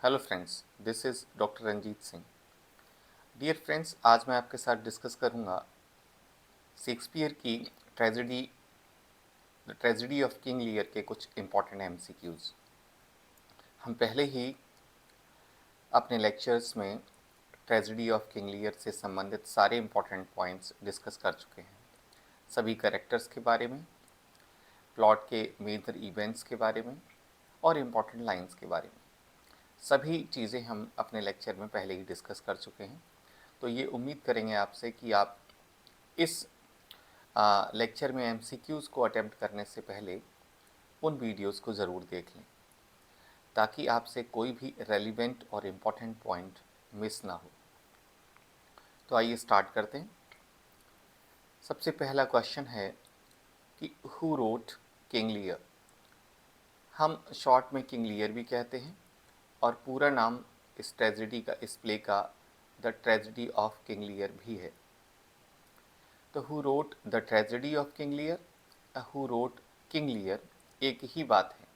Hello friends, this is doctor Ranjit Singh. Dear friends, आज मैं आपके साथ डिस्कस करूंगा शेक्सपियर की tragedy the tragedy of King Lear के कुछ इम्पॉर्टेंट एमसीक्यूज़। हम पहले ही अपने लेक्चर्स में ट्रेजेडी ऑफ किंग लियर से संबंधित सारे इम्पॉर्टेंट पॉइंट्स डिस्कस कर चुके हैं। सभी कैरेक्टर्स के बारे में, प्लॉट के मेजर इवेंट्स के बारे में और इम्पॉर्टेंट लाइंस के बारे में सभी चीज़ें हम अपने लेक्चर में पहले ही डिस्कस कर चुके हैं। तो ये उम्मीद करेंगे आपसे कि आप इस लेक्चर में एमसीक्यूज़ को अटेम्प्ट करने से पहले उन वीडियोस को ज़रूर देख लें ताकि आपसे कोई भी रेलिवेंट और इम्पॉर्टेंट पॉइंट मिस ना हो। तो आइए स्टार्ट करते हैं। सबसे पहला क्वेश्चन है कि हु रोट किंग लियर। हम शॉर्ट में किंग लियर भी कहते हैं और पूरा नाम इस ट्रेजेडी का, इस प्ले का the tragedy of King Lear भी है। तो who wrote the tragedy of King Lear, who wrote King Lear, एक ही बात है।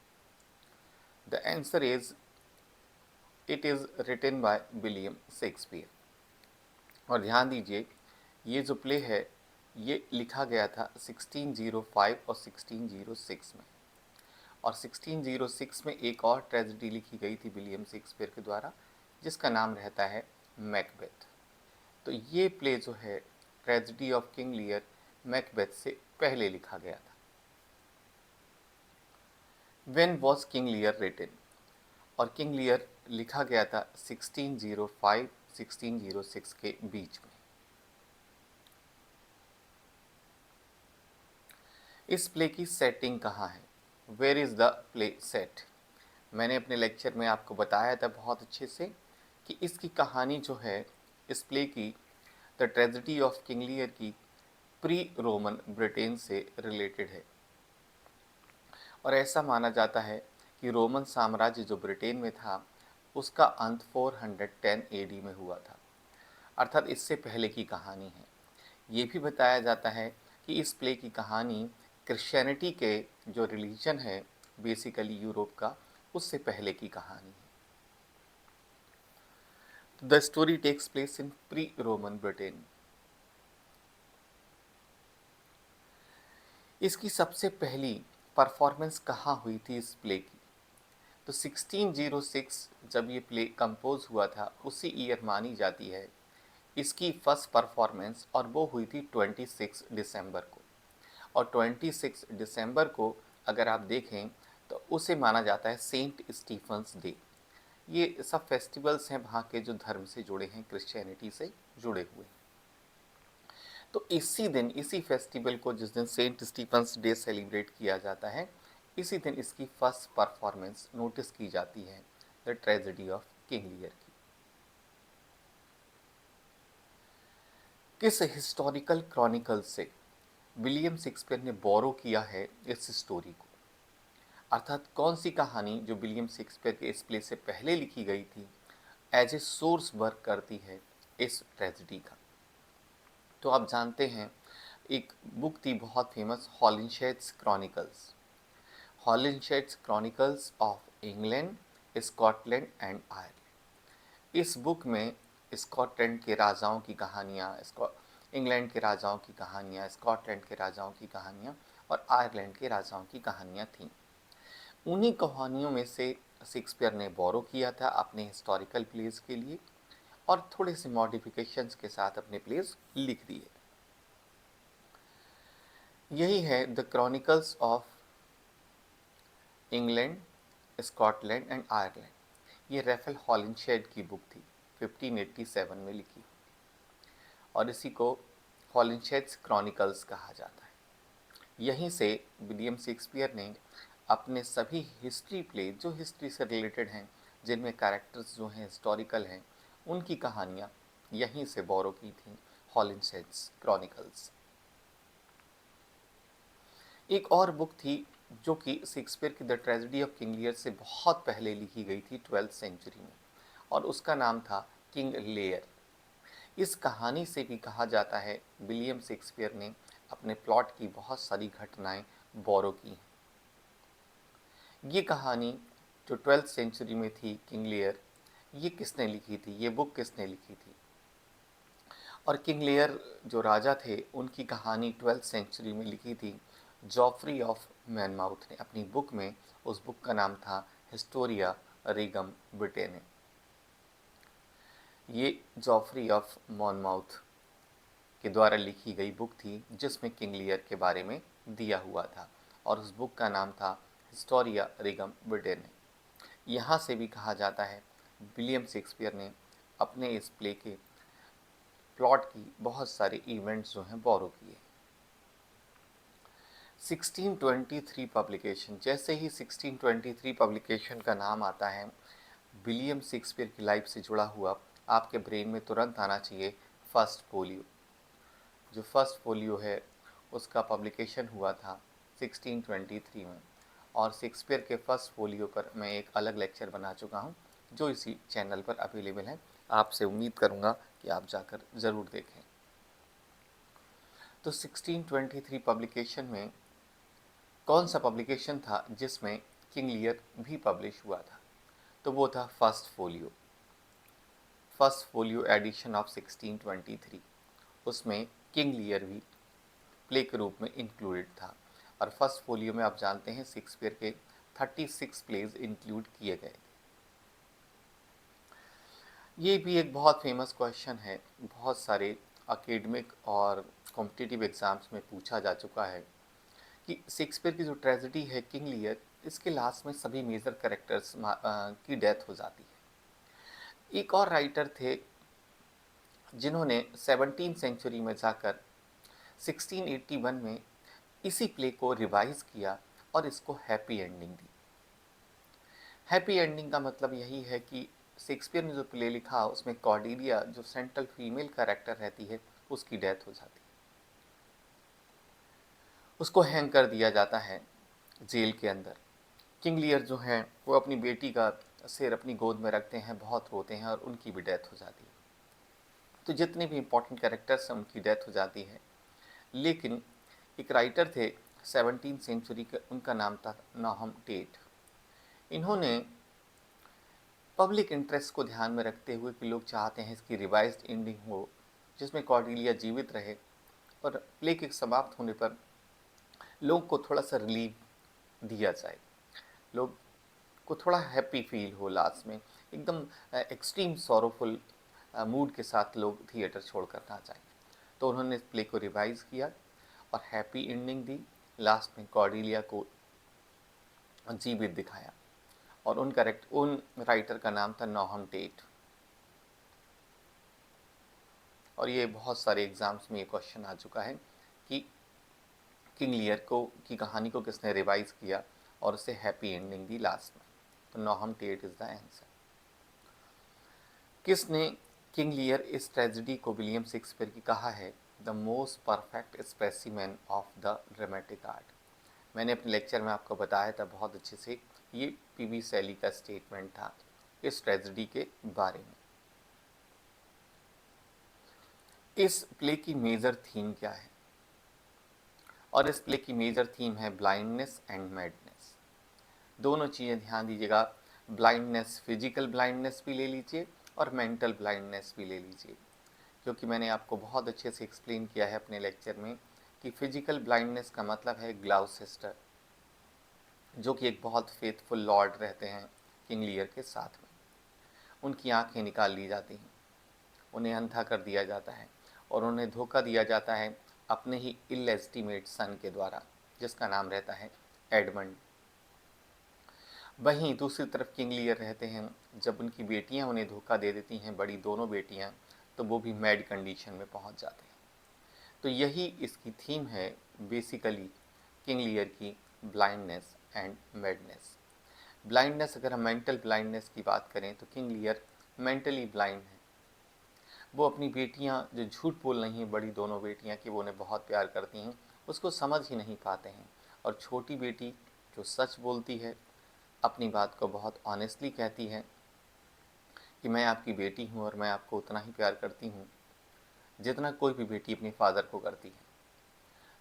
The answer is it is written by William Shakespeare. और ध्यान दीजिए, ये जो प्ले है ये लिखा गया था 1605 और 1606 में। और 1606 में एक और ट्रेजेडी लिखी गई थी विलियम शेक्सपियर के द्वारा जिसका नाम रहता है मैकबेथ। तो ये प्ले जो है tragedy of King Lear Macbeth से पहले लिखा गया था। When was King Lear written, और किंग लियर लिखा गया था 1605-1606 के बीच में। इस प्ले की सेटिंग कहाँ है? Where is the play set? मैंने अपने लेक्चर में आपको बताया था बहुत अच्छे से कि इसकी कहानी जो है इस प्ले की, the tragedy of King Lear की, प्री रोमन ब्रिटेन से रिलेटेड है। और ऐसा माना जाता है कि रोमन साम्राज्य जो ब्रिटेन में था उसका अंत 410 एडी में हुआ था, अर्थात इससे पहले की कहानी है। ये भी बताया जाता है कि इस प्ले की कहानी क्रिश्चियनिटी के जो रिलीजन है बेसिकली यूरोप का, उससे पहले की कहानी है। The story takes place in pre Roman Britain. इसकी सबसे पहली परफॉर्मेंस कहाँ हुई थी इस प्ले की? तो 1606 जब ये प्ले कंपोज हुआ था उसी ईयर मानी जाती है इसकी फर्स्ट परफॉर्मेंस, और वो हुई थी 26 दिसंबर को। और 26 दिसंबर को अगर आप देखें तो उसे माना जाता है सेंट स्टीफन्स डे। ये सब फेस्टिवल्स हैं वहाँ के जो धर्म से जुड़े हैं, क्रिश्चियनिटी से जुड़े हुए। तो इसी दिन, इसी फेस्टिवल को जिस दिन सेंट स्टीफन्स डे सेलिब्रेट किया जाता है, इसी दिन इसकी फर्स्ट परफॉर्मेंस नोटिस की जाती है, the tragedy of King Lear की। किस हिस्टोरिकल क्रॉनिकल से विलियम शेक्सपियर ने बोरो किया है इस स्टोरी को? अर्थात कौन सी कहानी जो विलियम शेक्सपियर के इस प्ले से पहले लिखी गई थी एज ए सोर्स वर्क करती है इस ट्रेजेडी का? तो आप जानते हैं एक बुक थी बहुत famous, Holinshed's Chronicles. Holinshed's Chronicles of England, Scotland and Ireland. इस बुक में स्कॉटलैंड के राजाओं की कहानियाँ, इंग्लैंड के राजाओं की कहानियाँ, स्कॉटलैंड के राजाओं की कहानियाँ और आयरलैंड के राजाओं की कहानियाँ थीं। उन्हीं कहानियों में से शेक्सपियर ने बोरो किया था अपने हिस्टोरिकल प्लेस के लिए और थोड़े से मॉडिफिकेशंस के साथ अपने प्लेस लिख दिए। यही है the chronicles of England, Scotland and Ireland. ये रेफेल हॉलिंशेड की बुक थी, 1587 में लिखी, और इसी को हॉलिंशेड्स क्रॉनिकल्स कहा जाता है। यहीं से विलियम शेक्सपियर ने अपने सभी हिस्ट्री प्ले जो हिस्ट्री से रिलेटेड हैं, जिनमें कैरेक्टर्स जो हैं हिस्टोरिकल हैं, उनकी कहानियाँ यहीं से बोरो की थी, हॉलिंशेड्स क्रॉनिकल्स। एक और बुक थी जो कि शेक्सपियर की द ट्रेजेडी ऑफ किंग लियर से बहुत पहले लिखी गई थी 12th सेंचुरी में, और उसका नाम था किंग लेयर। इस कहानी से भी कहा जाता है विलियम शेक्सपियर ने अपने प्लॉट की बहुत सारी घटनाएं बोरो की हैं। ये कहानी जो 12th सेंचुरी में थी, किंग लियर, ये किसने लिखी थी, ये बुक किसने लिखी थी। और किंग लियर जो राजा थे उनकी कहानी 12th सेंचुरी में लिखी थी जॉफ्री ऑफ मैनमाउथ ने अपनी बुक में। उस बुक का नाम था हिस्टोरिया रीगम ब्रिटेने। ये जॉफ्री ऑफ मॉनमाउथ के द्वारा लिखी गई बुक थी जिसमें किंग लियर के बारे में दिया हुआ था, और उस बुक का नाम था हिस्टोरिया रीगम ब्रिटेने। यहाँ से भी कहा जाता है विलियम शेक्सपियर ने अपने इस प्ले के प्लॉट की बहुत सारे इवेंट्स जो हैं बोरो किए। 1623 पब्लिकेशन, जैसे ही 1623 पब्लिकेशन का नाम आता है विलियम शेक्सपियर की लाइफ से जुड़ा हुआ, आपके ब्रेन में तुरंत आना चाहिए फर्स्ट फोलियो। जो फर्स्ट फोलियो है उसका पब्लिकेशन हुआ था 1623 में, और शेक्सपियर के फर्स्ट फोलियो पर मैं एक अलग लेक्चर बना चुका हूँ जो इसी चैनल पर अवेलेबल है। आपसे उम्मीद करूँगा कि आप जाकर ज़रूर देखें। तो 1623 पब्लिकेशन में कौन सा पब्लिकेशन था जिसमें किंग लियर भी पब्लिश हुआ था, तो वो था फर्स्ट फोलियो एडिशन ऑफ 1623। उसमें किंग लियर भी प्ले के रूप में इंक्लूडेड था। और फर्स्ट फोलियो में आप जानते हैं शेक्सपियर के 36 प्लेज इंक्लूड किए गए थे। ये भी एक बहुत फेमस क्वेश्चन है, बहुत सारे एकेडमिक और कॉम्पिटिटिव एग्ज़ाम्स में पूछा जा चुका है कि शेक्सपियर की जो ट्रेजेडी है किंग लियर, इसके लास्ट में सभी मेजर कैरेक्टर्स की डेथ हो जाती है। एक और राइटर थे जिन्होंने 17वीं सेंचुरी में जाकर 1681 में इसी प्ले को रिवाइज किया और इसको हैप्पी एंडिंग दी। हैप्पी एंडिंग का मतलब यही है कि शेक्सपियर ने जो प्ले लिखा उसमें कॉर्डेलिया जो सेंट्रल फीमेल कैरेक्टर रहती है उसकी डेथ हो जाती है, उसको हैंग कर दिया जाता है जेल के अंदर। किंग लियर जो हैं वो अपनी बेटी का सिर अपनी गोद में रखते हैं, बहुत रोते हैं और उनकी भी डेथ हो जाती है। तो जितने भी इम्पोर्टेंट कैरेक्टर्स हैं उनकी डेथ हो जाती है। लेकिन एक राइटर थे 17वीं सेंचुरी के, उनका नाम था नॉहम टेट। इन्होंने पब्लिक इंटरेस्ट को ध्यान में रखते हुए कि लोग चाहते हैं इसकी रिवाइज्ड एंडिंग हो जिसमें कॉर्डेलिया जीवित रहे, और प्ले के समाप्त होने पर लोग को थोड़ा सा रिलीफ दिया जाए, लोग को थोड़ा हैप्पी फील हो लास्ट में, एकदम एक्सट्रीम सॉरोफुल मूड के साथ लोग थिएटर छोड़कर ना जाएं। तो उन्होंने इस प्ले को रिवाइज किया और हैप्पी एंडिंग दी। लास्ट में कॉर्डेलिया को जीवित दिखाया, और उन राइटर का नाम था नॉहम टेट। और ये बहुत सारे एग्जाम्स में ये क्वेश्चन आ चुका है कि किंग लियर को की कहानी को किसने रिवाइज किया और उसे हैप्पी एंडिंग दी लास्ट में, तो नॉहम टेट इज द आंसर। किसने किंग लियर इस ट्रेजेडी को विलियम शेक्सपियर की कहा है the most perfect specimen of the dramatic art. मैंने अपने लेक्चर में आपको बताया था बहुत अच्छे से, ये पीवी शैली का स्टेटमेंट था इस ट्रेजेडी के बारे में। इस प्ले की मेजर थीम क्या है, और इस प्ले की मेजर थीम है ब्लाइंडनेस एंड मैडनेस। दोनों चीज़ें ध्यान दीजिएगा, ब्लाइंडनेस फिजिकल ब्लाइंडनेस भी ले लीजिए और मेंटल ब्लाइंडनेस भी ले लीजिए, क्योंकि मैंने आपको बहुत अच्छे से एक्सप्लेन किया है अपने लेक्चर में कि फिजिकल ब्लाइंडनेस का मतलब है ग्लाउसेस्टर, जो कि एक बहुत फेथफुल लॉर्ड रहते हैं किंग लियर के साथ में। उनकी आंखें निकाल ली जाती हैं, उन्हें अंधा कर दिया जाता है और उन्हें धोखा दिया जाता है अपने ही इलेस्टिमेट सन के द्वारा जिसका नाम रहता है एडमंड। वहीं दूसरी तरफ किंग लियर रहते हैं, जब उनकी बेटियां उन्हें धोखा दे देती हैं, बड़ी दोनों बेटियां, तो वो भी मैड कंडीशन में पहुंच जाते हैं। तो यही इसकी थीम है बेसिकली किंग लियर की, ब्लाइंडनेस एंड मैडनेस। ब्लाइंडनेस, अगर हम मेंटल ब्लाइंडनेस की बात करें तो किंग लियर मेंटली ब्लाइंड है। वो अपनी बेटियां जो झूठ बोल रही हैं, बड़ी दोनों बेटियां कि वो उन्हें बहुत प्यार करती हैं, उसको समझ ही नहीं पाते हैं। और छोटी बेटी जो सच बोलती है, अपनी बात को बहुत ऑनेस्टली कहती है कि मैं आपकी बेटी हूँ और मैं आपको उतना ही प्यार करती हूँ जितना कोई भी बेटी अपने फादर को करती है,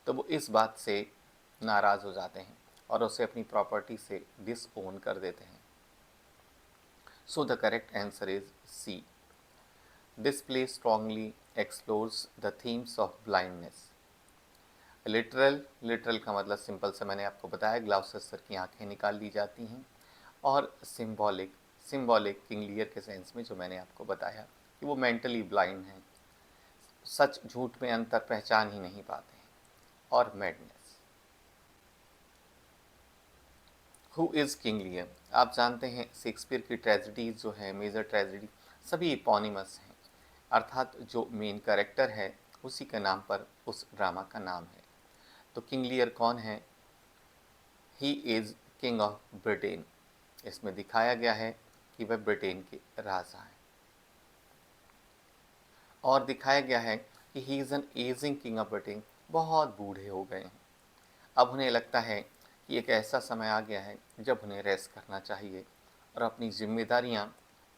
तो वो इस बात से नाराज़ हो जाते हैं और उसे अपनी प्रॉपर्टी से डिसओन कर देते हैं। So the correct answer is C. This play strongly explores the themes of blindness. Literal का मतलब सिंपल से मैंने आपको बताया, ग्लाउसेस्टर की आंखें निकाल ली जाती हैं। और सिंबॉलिक किंग लियर के सेंस में जो मैंने आपको बताया कि वो मेंटली ब्लाइंड हैं, सच झूठ में अंतर पहचान ही नहीं पाते हैं। और madness. Who is King Lear? आप जानते हैं शेक्सपियर की ट्रेजेडीज जो है, मेजर ट्रेजेडी, सभी इपोनिमस हैं, अर्थात जो मेन कैरेक्टर है उसी के नाम पर उस ड्रामा का नाम है। तो किंग लियर कौन है? He is king of Britain. इसमें दिखाया गया है कि वह ब्रिटेन के राजा हैं। और दिखाया गया है कि he is an ageing king of Britain, बहुत बूढ़े हो गए हैं। अब उन्हें लगता है कि एक ऐसा समय आ गया है जब उन्हें रेस्ट करना चाहिए और अपनी जिम्मेदारियां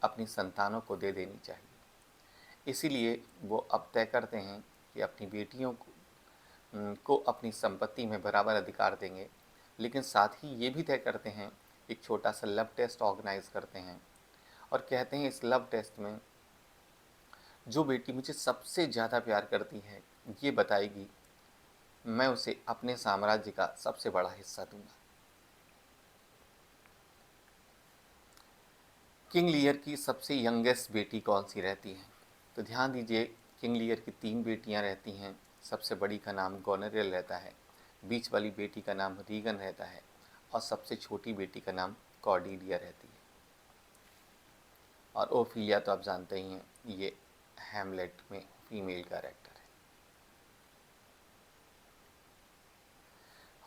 अपनी संतानों को दे देनी चाहिए। इसीलिए वो अब तय करते हैं कि अपनी बेटियों को अपनी संपत्ति में बराबर अधिकार देंगे, लेकिन साथ ही ये भी तय करते हैं, एक छोटा सा लव टेस्ट ऑर्गेनाइज करते हैं और कहते हैं इस लव टेस्ट में जो बेटी मुझे सबसे ज़्यादा प्यार करती है ये बताएगी, मैं उसे अपने साम्राज्य का सबसे बड़ा हिस्सा दूंगा। किंग लियर की सबसे यंगेस्ट बेटी कौन सी रहती है? तो ध्यान दीजिए, किंग लियर की 3 बेटियां रहती हैं। सबसे बड़ी का नाम गोनेरिल रहता है, बीच वाली बेटी का नाम रीगन रहता है और सबसे छोटी बेटी का नाम कॉर्डेलिया रहती है। और ओफिलिया तो आप जानते ही हैं, ये हैमलेट में फीमेल कैरेक्टर है।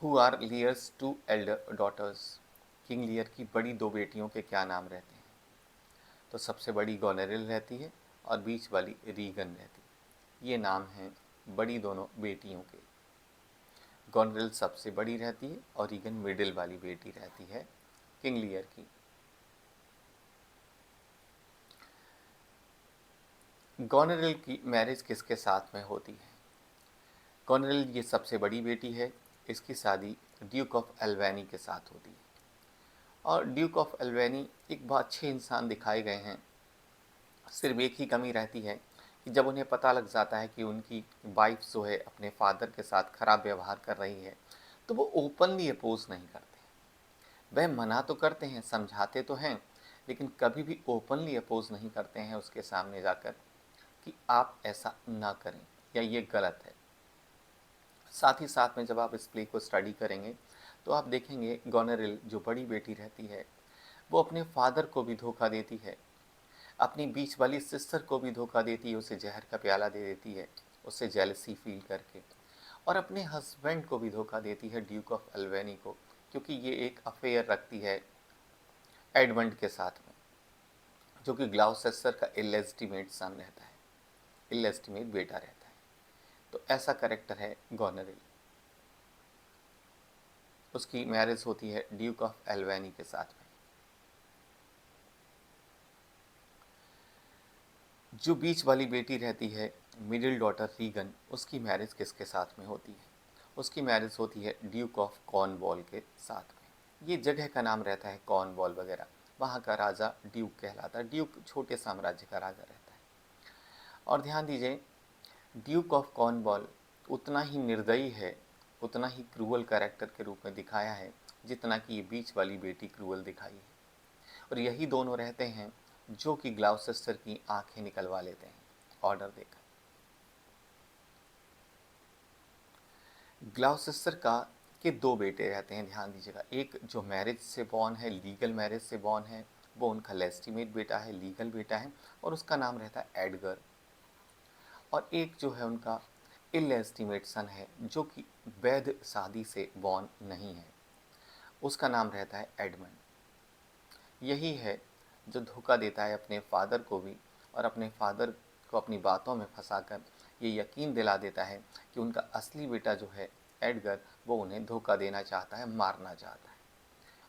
Who are Lear's 2 elder daughters? King Lear की बड़ी 2 बेटियों के क्या नाम रहते हैं? तो सबसे बड़ी गोनेरिल रहती है और बीच वाली रीगन रहती है। ये नाम हैं बड़ी दोनों बेटियों के। गोनेरिल सबसे बड़ी रहती है और रीगन मिडिल वाली बेटी रहती है किंग लियर की। गोनेरिल की मैरिज किसके साथ में होती है? गोनेरिल ये सबसे बड़ी बेटी है, इसकी शादी ड्यूक ऑफ एल्वेनी के साथ होती है। और ड्यूक ऑफ एल्वेनी एक बहुत अच्छे इंसान दिखाए गए हैं। सिर्फ एक ही कमी रहती है कि जब उन्हें पता लग जाता है कि उनकी वाइफ जो है अपने फादर के साथ खराब व्यवहार कर रही है, तो वो ओपनली अपोज नहीं करते। वह मना तो करते हैं, समझाते तो हैं, लेकिन कभी भी ओपनली अपोज नहीं करते हैं उसके सामने जाकर कि आप ऐसा ना करें या ये गलत है। साथ ही साथ में जब आप इस प्ले को स्टडी करेंगे तो आप देखेंगे गोनेरिल जो बड़ी बेटी रहती है वो अपने फादर को भी धोखा देती है, अपनी बीच वाली सिस्टर को भी धोखा देती है, उसे जहर का प्याला दे देती है उससे जेलसी फील करके, और अपने हस्बैंड को भी धोखा देती है ड्यूक ऑफ एल्वेनी को, क्योंकि ये एक अफेयर रखती है एडमंड के साथ में, जो कि ग्लाउसेस्टर का इलेस्टिमेट सन रहता है, इलेस्टिमेट बेटा रहता है। तो ऐसा करेक्टर है गोनेरिल। उसकी मैरिज होती है ड्यूक ऑफ एल्वेनी के साथ में। जो बीच वाली बेटी रहती है मिडिल डॉटर रीगन, उसकी मैरिज किसके साथ में होती है? उसकी मैरिज होती है ड्यूक ऑफ कॉर्नवॉल के साथ में। ये जगह का नाम रहता है कॉर्नवॉल वगैरह, वहाँ का राजा ड्यूक कहलाता है। ड्यूक छोटे साम्राज्य का राजा रहता है। और ध्यान दीजिए, ड्यूक ऑफ कॉर्नवॉल उतना ही निर्दयी है, उतना ही क्रूअल कैरेक्टर के रूप में दिखाया है जितना कि ये बीच वाली बेटी क्रूअल दिखाई है। और यही दोनों रहते हैं जो कि ग्लाउसेस्टर की आंखें निकलवा लेते हैं ऑर्डर देकर। ग्लाउसेस्टर का के 2 बेटे रहते हैं, ध्यान दीजिएगा। एक जो मैरिज से बॉर्न है, लीगल मैरिज से बॉर्न है, वो उनका लेस्टिमेट बेटा है, लीगल बेटा है, और उसका नाम रहता है एडगर। और एक जो है उनका इलेस्टिमेट सन है जो कि वैध शादी से बॉर्न नहीं है, उसका नाम रहता है एडमंड। यही है जो धोखा देता है अपने फादर को भी, और अपने फादर को अपनी बातों में फंसाकर ये यकीन दिला देता है कि उनका असली बेटा जो है एडगर, वो उन्हें धोखा देना चाहता है, मारना चाहता है,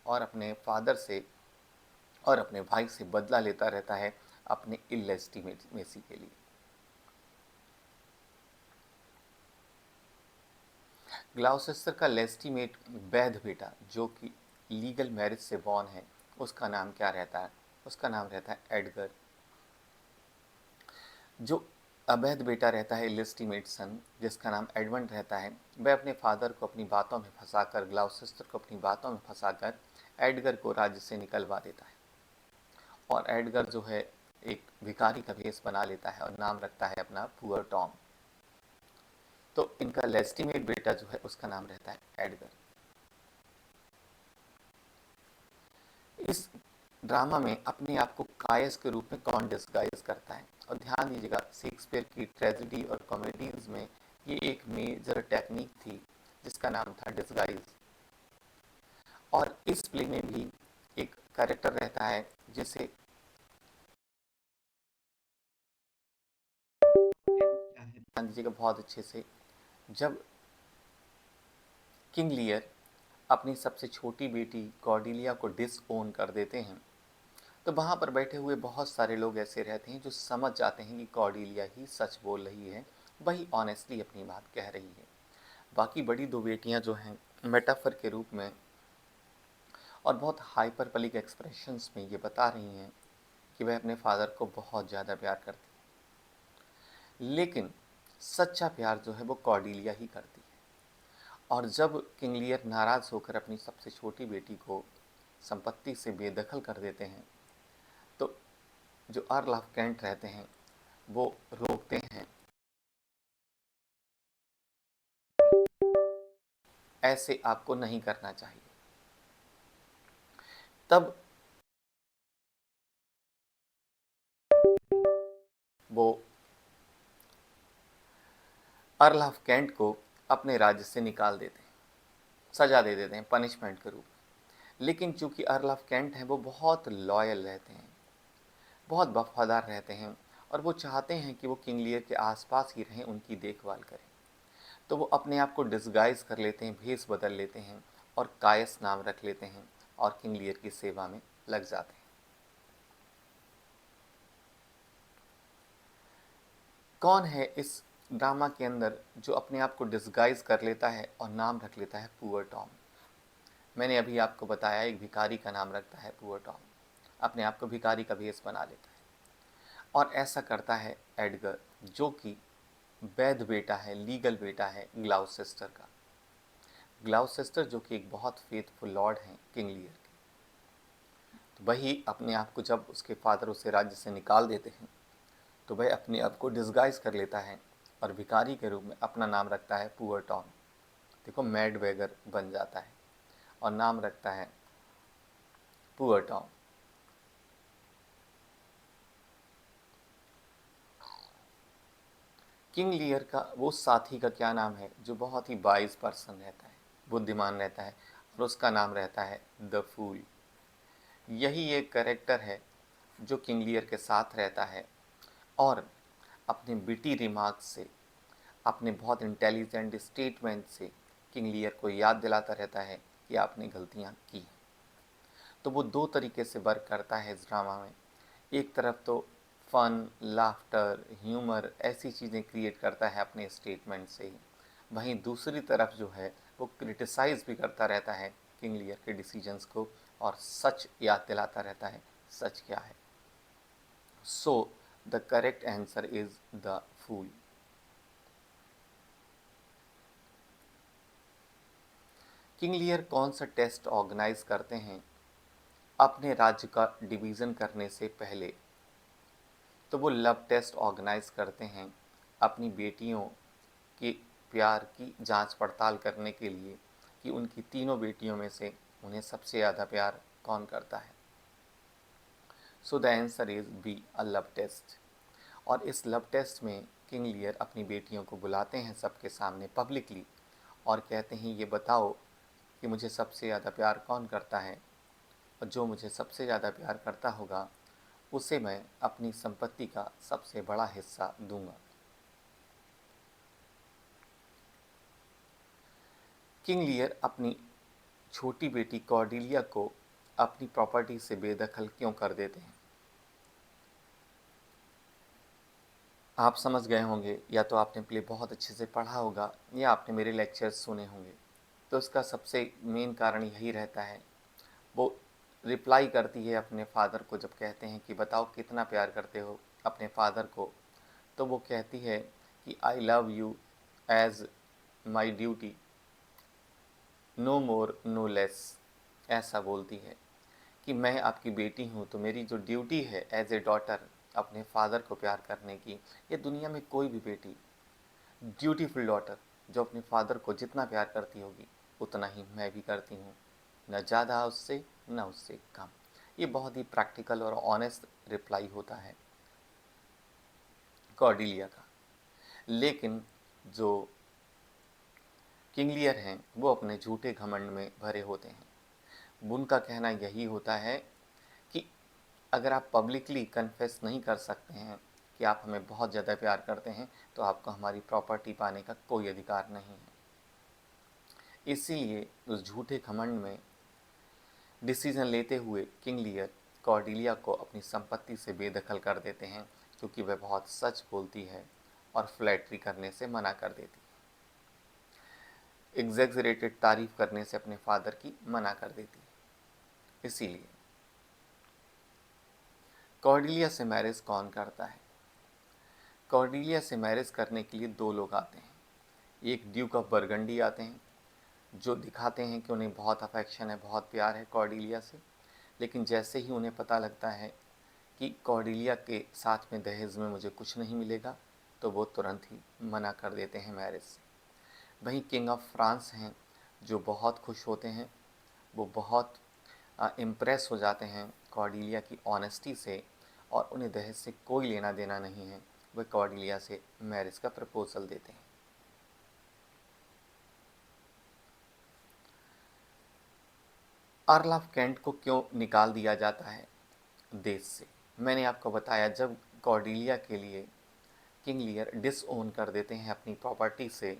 और अपने फादर से और अपने भाई से बदला लेता रहता है अपने इलेस्टिमेसी के लिए। ग्लाउसेस्टर का लेस्टिमेट वैध बेटा जो कि लीगल मैरिज से बॉर्न है, उसका नाम क्या रहता है? उसका नाम रहता है एडगर। जो अवैध बेटा रहता है इलिस्टिमेट सन, जिसका नाम एडमंड रहता है, वह अपने फादर को अपनी बातों में फंसाकर, ग्लाउसेस्टर को अपनी बातों में फंसाकर एडगर को राज्य से निकलवा देता है। और एडगर जो है एक भिखारी का भेष बना लेता है और नाम रखता है अपना पुअर टॉम। तो इनका लेस्टिमेट बेटा जो है उसका नाम रहता है एडगर। इस ड्रामा में अपने आप को कायस के रूप में कौन डिस्गाइज करता है? और ध्यान दीजिएगा, शेक्सपियर की ट्रेजेडी और कॉमेडीज में ये एक मेजर टेक्निक थी जिसका नाम था डिस्गाइज। और इस प्ले में भी एक कैरेक्टर रहता है जिसे ध्यान दीजिएगा बहुत अच्छे से। जब किंग लियर अपनी सबसे छोटी बेटी कॉर्डिलिया को डिसओन कर देते हैं, तो वहाँ पर बैठे हुए बहुत सारे लोग ऐसे रहते हैं जो समझ जाते हैं कि कॉर्डिलिया ही सच बोल रही है, वही ऑनेस्टली अपनी बात कह रही है। बाकी बड़ी दो बेटियाँ जो हैं मेटाफर के रूप में और बहुत हाइपरबोलिक एक्सप्रेशंस में ये बता रही हैं कि वह अपने फादर को बहुत ज़्यादा प्यार करती है, लेकिन सच्चा प्यार जो है वो कॉर्डिलिया ही करती है। और जब किंग लियर नाराज़ होकर अपनी सबसे छोटी बेटी को संपत्ति से बेदखल कर देते हैं, तो जो अर्ल ऑफ कैंट रहते हैं वो रोकते हैं, ऐसे आपको नहीं करना चाहिए। तब वो अर्ल ऑफ कैंट को अपने राज्य से निकाल देते हैं, सजा दे देते हैं पनिशमेंट के रूप में। लेकिन चूंकि अर्ल ऑफ कैंट हैं वो बहुत लॉयल रहते हैं, बहुत वफादार रहते हैं, और वो चाहते हैं कि वो किंग लियर के आसपास ही रहें, उनकी देखभाल करें। तो वो अपने आप को डिस्गाइज कर लेते हैं, भेष बदल लेते हैं और कायस नाम रख लेते हैं और किंग लियर की सेवा में लग जाते हैं। कौन है इस ड्रामा के अंदर जो अपने आप को डिस्गाइज कर लेता है और नाम रख लेता है पुअर टॉम? मैंने अभी आपको बताया एक भिखारी का नाम रखता है पुअर टॉम, अपने आप को भिखारी का भेष बना लेता है। और ऐसा करता है एडगर, जो कि वैध बेटा है, लीगल बेटा है ग्लाउसेस्टर का। ग्लाउसेस्टर जो कि एक बहुत फेथफुल लॉर्ड हैं किंग लियर के। तो वही अपने आप को, जब उसके फादर उसे राज्य से निकाल देते हैं, तो वह अपने आप को डिस्गाइज कर लेता है और भिखारी के रूप में अपना नाम रखता है पुअर टॉम। देखो, मैड बेगर बन जाता है और नाम रखता है पुअर टॉम। किंग लियर का वो साथी का क्या नाम है जो बहुत ही वाइज पर्सन रहता है, बुद्धिमान रहता है, और उसका नाम रहता है द फूल। यही एक कैरेक्टर है जो किंग लियर के साथ रहता है और अपने बिटी रिमार्क से, अपने बहुत इंटेलिजेंट स्टेटमेंट से किंग लियर को याद दिलाता रहता है कि आपने गलतियाँ की हैं। तो वो दो तरीके से वर्क करता है इस ड्रामा में। एक तरफ तो फन, लाफ्टर, ह्यूमर, ऐसी चीज़ें क्रिएट करता है अपने स्टेटमेंट से ही। वहीं दूसरी तरफ जो है वो क्रिटिसाइज़ भी करता रहता है किंग लियर के डिसीजंस को और सच याद दिलाता रहता है, सच क्या है। So the correct answer is the fool. King Lear कौन सा टेस्ट ऑर्गेनाइज करते हैं अपने राज्य का डिवीज़न करने से पहले? तो वो लव टेस्ट ऑर्गेनाइज करते हैं अपनी बेटियों के प्यार की जांच पड़ताल करने के लिए कि उनकी तीनों बेटियों में से उन्हें सबसे ज़्यादा प्यार कौन करता है। So the answer is B, a love test. और इस लव टेस्ट में किंग लियर अपनी बेटियों को बुलाते हैं सबके सामने पब्लिकली और कहते हैं, ये बताओ कि मुझे सबसे ज़्यादा प्यार कौन करता है, और जो मुझे सबसे ज़्यादा प्यार करता होगा उसे मैं अपनी संपत्ति का सबसे बड़ा हिस्सा दूंगा। किंग लियर अपनी छोटी बेटी कॉर्डिलिया को अपनी प्रॉपर्टी से बेदखल क्यों कर देते हैं? आप समझ गए होंगे, या तो आपने प्ले बहुत अच्छे से पढ़ा होगा या आपने मेरे लेक्चर्स सुने होंगे। तो इसका सबसे मेन कारण यही रहता है, वो रिप्लाई करती है अपने फादर को जब कहते हैं कि बताओ कितना प्यार करते हो अपने फादर को, तो वो कहती है कि I love you as my duty, no more no less. ऐसा बोलती है कि मैं आपकी बेटी हूँ, तो मेरी जो ड्यूटी है एज ए डॉटर अपने फादर को प्यार करने की, ये दुनिया में कोई भी बेटी, ड्यूटीफुल डॉटर जो अपने फादर को जितना प्यार करती होगी उतना ही मैं भी करती हूँ, न ज़्यादा उससे न उससे कम। ये बहुत ही प्रैक्टिकल और ऑनेस्ट रिप्लाई होता है कॉर्डिलिया का। लेकिन जो किंग लियर हैं वो अपने झूठे घमंड में भरे होते हैं। उनका कहना यही होता है कि अगर आप पब्लिकली कन्फेस नहीं कर सकते हैं कि आप हमें बहुत ज़्यादा प्यार करते हैं, तो आपको हमारी प्रॉपर्टी पाने का कोई अधिकार नहीं है। इसीलिए उस झूठे घमंड में डिसीजन लेते हुए किंग लियर कॉर्डिलिया को अपनी संपत्ति से बेदखल कर देते हैं, क्योंकि वह बहुत सच बोलती है और फ्लैटरी करने से मना कर देती है, एग्जैगरेटेड तारीफ करने से अपने फादर की मना कर देती है। इसीलिए कॉर्डिलिया से मैरिज कौन करता है? कॉर्डिलिया से मैरिज करने के लिए दो लोग आते हैं। एक ड्यूक ऑफ बर्गंडी आते हैं जो दिखाते हैं कि उन्हें बहुत अफेक्शन है, बहुत प्यार है कॉर्डिलिया से, लेकिन जैसे ही उन्हें पता लगता है कि कॉर्डिलिया के साथ में दहेज में मुझे कुछ नहीं मिलेगा, तो वो तुरंत ही मना कर देते हैं मैरिज से। वहीं किंग ऑफ फ्रांस हैं जो बहुत खुश होते हैं, वो बहुत इम्प्रेस हो जाते हैं कॉर्डिलिया की ऑनेस्टी से, और उन्हें दहेज से कोई लेना देना नहीं है। वे कॉर्डिलिया से मैरिज का प्रपोजल देते हैं। अर्ल ऑफ कैंट को क्यों निकाल दिया जाता है देश से? मैंने आपको बताया, जब कॉर्डिलिया के लिए किंग लियर डिसओन कर देते हैं अपनी प्रॉपर्टी से,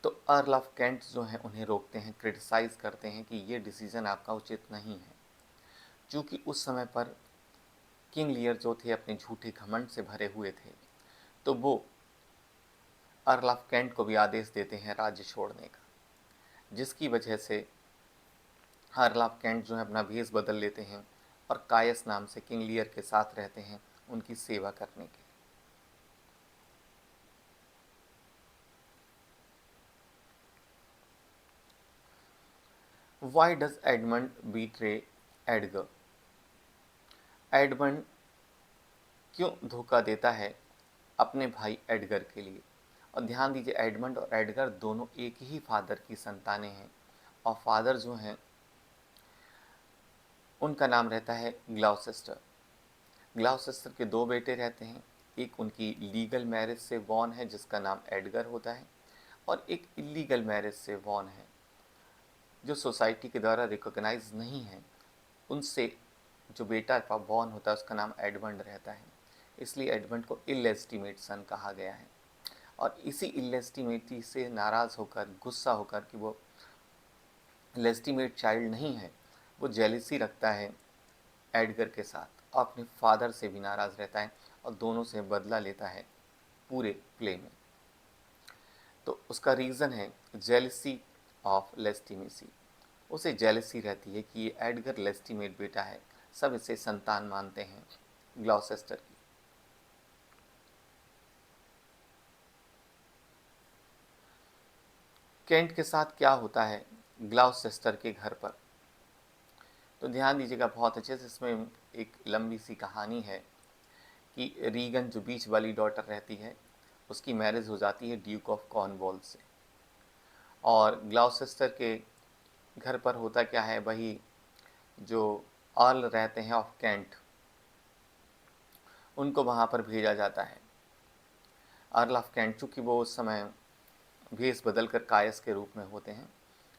तो अर्ल ऑफ कैंट जो हैं उन्हें रोकते हैं, क्रिटिसाइज़ करते हैं कि ये डिसीज़न आपका उचित नहीं है। क्योंकि उस समय पर किंग लियर जो थे अपने झूठे घमंड से भरे हुए थे, तो वो अर्ल ऑफ कैंट को भी आदेश देते हैं राज्य छोड़ने का, जिसकी वजह से अर्ल ऑफ कैंट जो है अपना भेष बदल लेते हैं और कायस नाम से किंग लियर के साथ रहते हैं उनकी सेवा करने के। Why does Edmund betray Edgar? Edmund क्यों धोखा देता है अपने भाई एडगर के लिए? और ध्यान दीजिए, एडमंड और एडगर दोनों एक ही फादर की संतानें हैं, और फादर जो हैं उनका नाम रहता है ग्लाउसेस्टर। ग्लाउसेस्टर के दो बेटे रहते हैं, एक उनकी लीगल मैरिज से बॉर्न है जिसका नाम एडगर होता है, और एक इलीगल मैरिज से बॉर्न है जो सोसाइटी के द्वारा रिकॉग्नाइज नहीं है। उनसे जो बेटा बॉर्न होता है उसका नाम एडमंड रहता है, इसलिए एडमंड को इलेस्टिमेट सन कहा गया है। और इसी इलेस्टिमेटी से नाराज़ होकर, गुस्सा होकर कि वो इलेस्टिमेट चाइल्ड नहीं है, वो जेलिसी रखता है एडगर के साथ और अपने फादर से भी नाराज़ रहता है और दोनों से बदला लेता है पूरे प्ले में। तो उसका रीज़न है जेलिसी ऑफ लेस्टिमेसी। उसे जेलिसी रहती है कि ये एडगर लेस्टिमेट बेटा है, सब इसे संतान मानते हैं ग्लॉसेस्टर की। केंट के साथ क्या होता है ग्लॉसेस्टर के घर पर? तो ध्यान दीजिएगा बहुत अच्छे से, इसमें एक लंबी सी कहानी है कि रीगन जो बीच वाली डॉटर रहती है उसकी मैरिज हो जाती है ड्यूक ऑफ कॉर्नवॉल से, और ग्लॉसेस्टर के घर पर होता क्या है, वही जो अर्ल रहते हैं ऑफ कैंट उनको वहाँ पर भेजा जाता है। अर्ल ऑफ कैंट चूँकि वो उस समय भेष बदल कर कायस के रूप में होते हैं,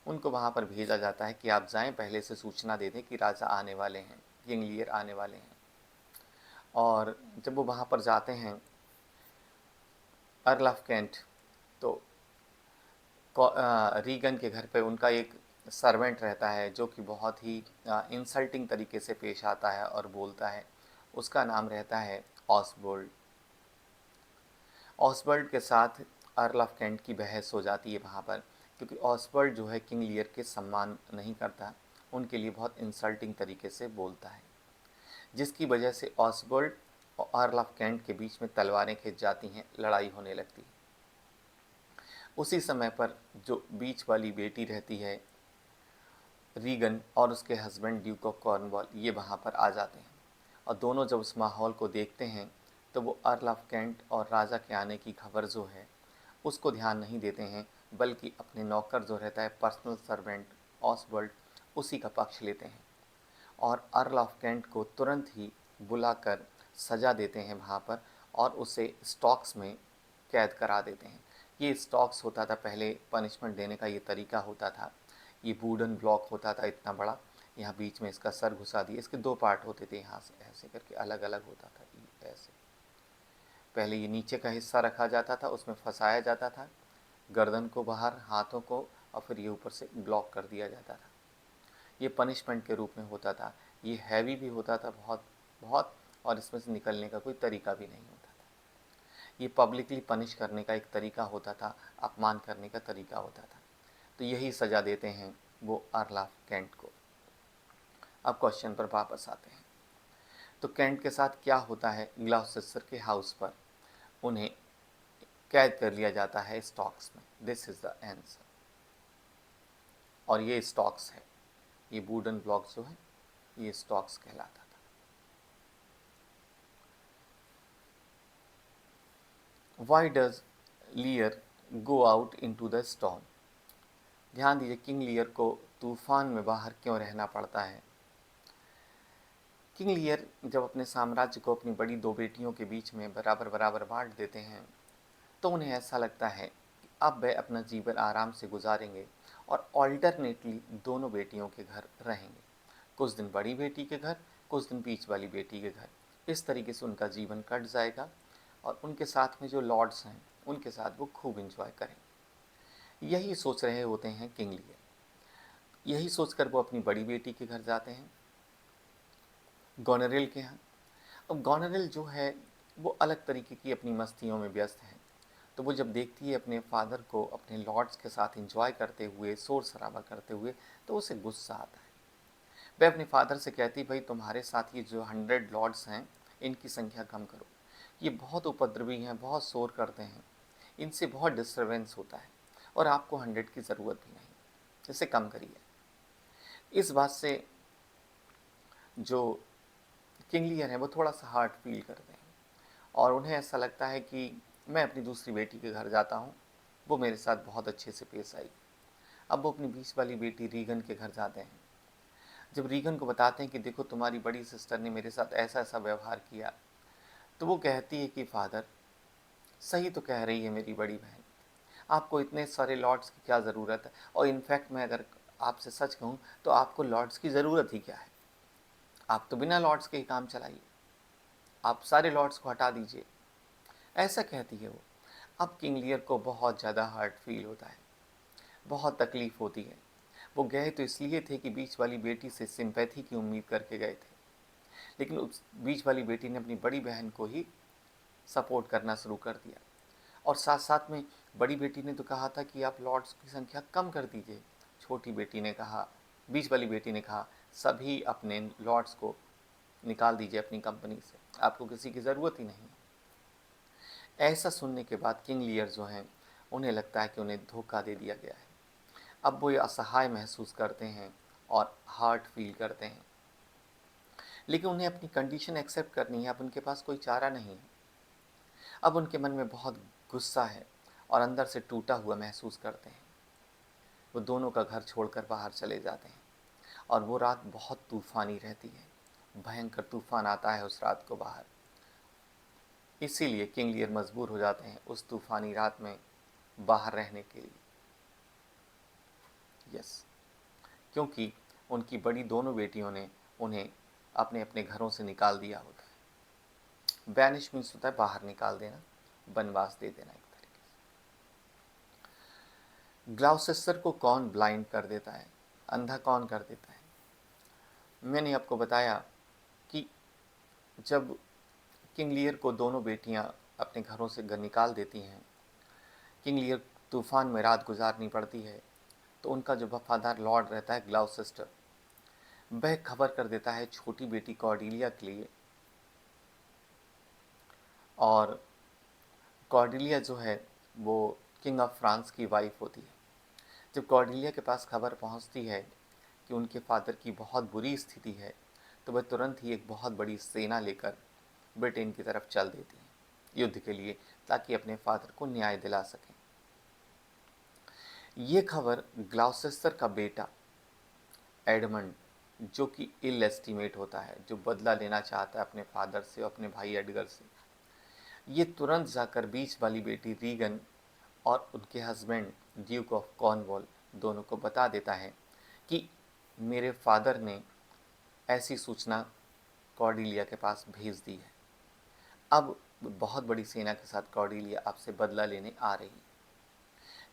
उनको वहाँ पर भेजा जाता है कि आप जाएं, पहले से सूचना दे दें कि राजा आने वाले हैं, किंग लियर आने वाले हैं। और जब वो वहाँ पर जाते हैं अर्ल ऑफ कैंट, तो रीगन के घर पे उनका एक सर्वेंट रहता है जो कि बहुत ही इंसल्टिंग तरीके से पेश आता है और बोलता है। उसका नाम रहता है ऑसबोल्ड। ऑसबर्ड के साथ अर्ल ऑफ कैंट की बहस हो जाती है वहाँ पर, क्योंकि ऑसबर्ड जो है किंग लियर के सम्मान नहीं करता उनके लिए बहुत इंसल्टिंग तरीके से बोलता है, जिसकी वजह से ऑसबर्ड और अर्ल ऑफ कैंट के बीच में तलवारें खिंच जाती हैं, लड़ाई होने लगती है। उसी समय पर जो बीच वाली बेटी रहती है रीगन और उसके हस्बैंड ड्यूक ऑफ कॉर्नवॉल, ये वहाँ पर आ जाते हैं और दोनों जब उस माहौल को देखते हैं तो वो अर्ल ऑफ कैंट और राजा के आने की खबर जो है उसको ध्यान नहीं देते हैं, बल्कि अपने नौकर जो रहता है पर्सनल सर्वेंट ऑसबर्ड, उसी का पक्ष लेते हैं और अर्ल ऑफ कैंट को तुरंत ही बुलाकर सजा देते हैं वहाँ पर और उसे स्टॉक्स में कैद करा देते हैं। ये स्टॉक्स होता था पहले, पनिशमेंट देने का ये तरीका होता था। ये वुडन ब्लॉक होता था इतना बड़ा, यहाँ बीच में इसका सर घुसा दिया, इसके दो पार्ट होते थे, यहाँ से ऐसे करके अलग अलग होता था ऐसे। पहले ये नीचे का हिस्सा रखा जाता था, उसमें फंसाया जाता था गर्दन को बाहर, हाथों को, और फिर ये ऊपर से ब्लॉक कर दिया जाता था। ये पनिशमेंट के रूप में होता था। ये हैवी भी होता था बहुत बहुत, और इसमें से निकलने का कोई तरीका भी नहीं होता था। ये पब्लिकली पनिश करने का एक तरीका होता था, अपमान करने का तरीका होता था। तो यही सज़ा देते हैं वो अर्ल ऑफ कैंट को। अब क्वेश्चन पर वापस आते हैं। तो कैंट के साथ क्या होता है, ग्लाउसेस्टर के हाउस पर उन्हें कैद कर लिया जाता है स्टॉक्स में। This is the answer. और ये स्टॉक्स है, ये वुडन ब्लॉक जो है ये स्टॉक्स कहलाता था। Why does लियर go out into the storm. ध्यान दीजिए, किंग लियर को तूफान में बाहर क्यों रहना पड़ता है। किंग लियर जब अपने साम्राज्य को अपनी बड़ी दो बेटियों के बीच में बराबर बराबर बांट देते हैं तो उन्हें ऐसा लगता है कि अब वे अपना जीवन आराम से गुजारेंगे और ऑल्टरनेटली दोनों बेटियों के घर रहेंगे। कुछ दिन बड़ी बेटी के घर, कुछ दिन बीच वाली बेटी के घर। इस तरीके से उनका जीवन कट जाएगा और उनके साथ में जो लॉर्ड्स हैं उनके साथ वो खूब इंजॉय करेंगे। यही सोच रहे होते हैं किंग लियर। यही सोचकर वो अपनी बड़ी बेटी के घर जाते हैं, गोनेरिल के यहाँ। अब गोनेरिल जो है वो अलग तरीके की अपनी मस्तियों में व्यस्त है। तो वो जब देखती है अपने फादर को अपने लॉर्ड्स के साथ एंजॉय करते हुए, शोर शराबा करते हुए, तो उसे गुस्सा आता है। वह अपने फादर से कहती, भाई तुम्हारे साथ ये जो 100 लॉर्ड्स हैं इनकी संख्या कम करो, ये बहुत उपद्रवी हैं, बहुत शोर करते हैं, इनसे बहुत डिस्टर्बेंस होता है और आपको 100 की ज़रूरत भी नहीं, इसे कम करिए। इस बात से जो किंग लियर है वो थोड़ा सा हार्ट फील करते हैं और उन्हें ऐसा लगता है कि मैं अपनी दूसरी बेटी के घर जाता हूँ, वो मेरे साथ बहुत अच्छे से पेश आई। अब वो अपनी बीच वाली बेटी रीगन के घर जाते हैं। जब रीगन को बताते हैं कि देखो तुम्हारी बड़ी सिस्टर ने मेरे साथ ऐसा ऐसा व्यवहार किया, तो वो कहती है कि फादर सही तो कह रही है मेरी बड़ी बहन, आपको इतने सारे लॉर्ड्स की क्या ज़रूरत है, और इनफैक्ट मैं अगर आपसे सच कहूँ तो आपको लॉर्ड्स की ज़रूरत ही क्या है, आप तो बिना लॉर्ड्स के ही काम चलाइए, आप सारे लॉर्ड्स को हटा दीजिए, ऐसा कहती है वो। अब किंग लियर को बहुत ज़्यादा हार्ट फील होता है, बहुत तकलीफ़ होती है। वो गए तो इसलिए थे कि बीच वाली बेटी से सिंपैथी की उम्मीद करके गए थे, लेकिन उस बीच वाली बेटी ने अपनी बड़ी बहन को ही सपोर्ट करना शुरू कर दिया और साथ साथ में बड़ी बेटी ने तो कहा था कि आप लॉर्ड्स की संख्या कम कर दीजिए। छोटी बेटी ने कहा, बीच वाली बेटी ने कहा, सभी अपने लॉर्ड्स को निकाल दीजिए अपनी कंपनी से, आपको किसी की ज़रूरत ही नहीं है। ऐसा सुनने के बाद किंग लियर जो हैं उन्हें लगता है कि उन्हें धोखा दे दिया गया है। अब वो ये असहाय महसूस करते हैं और हार्ट फील करते हैं, लेकिन उन्हें अपनी कंडीशन एक्सेप्ट करनी है। अब उनके पास कोई चारा नहीं है। अब उनके मन में बहुत गुस्सा है और अंदर से टूटा हुआ महसूस करते हैं। वो दोनों का घर छोड़कर बाहर चले जाते हैं और वो रात बहुत तूफ़ानी रहती है। भयंकर तूफ़ान आता है उस रात को बाहर। इसीलिए किंग लियर मजबूर हो जाते हैं उस तूफ़ानी रात में बाहर रहने के लिए। यस, क्योंकि उनकी बड़ी दोनों बेटियों ने उन्हें अपने अपने घरों से निकाल दिया होता है। बैनिश मीन्स होता है बाहर निकाल देना, वनवास दे देना एक तरीके से। ग्लाउसेस्टर को कौन ब्लाइंड कर देता है, अंधा कौन कर देता है। मैंने आपको बताया कि जब किंग लियर को दोनों बेटियां अपने घरों से निकाल देती हैं, किंग लियर तूफ़ान में रात गुजारनी पड़ती है, तो उनका जो वफादार लॉर्ड रहता है ग्लाउसेस्टर, वह खबर कर देता है छोटी बेटी कॉर्डेलिया के लिए, और कॉर्डेलिया जो है वो किंग ऑफ फ्रांस की वाइफ होती है। जब कॉर्डेलिया के पास खबर पहुंचती है कि उनके फादर की बहुत बुरी स्थिति है, तो वह तुरंत ही एक बहुत बड़ी सेना लेकर ब्रिटेन की तरफ चल देती है युद्ध के लिए, ताकि अपने फादर को न्याय दिला सकें। ये खबर ग्लाउसेस्टर का बेटा एडमंड, जो कि इल एस्टीमेट होता है, जो बदला लेना चाहता है अपने फादर से और अपने भाई एडगर से, ये तुरंत जाकर बीच वाली बेटी रीगन और उनके हस्बैंड ड्यूक ऑफ कॉर्नवॉल दोनों को बता देता है कि मेरे फादर ने ऐसी सूचना कॉर्डेलिया के पास भेज दी है। अब बहुत बड़ी सेना के साथ कॉर्डेलिया आपसे बदला लेने आ रही है।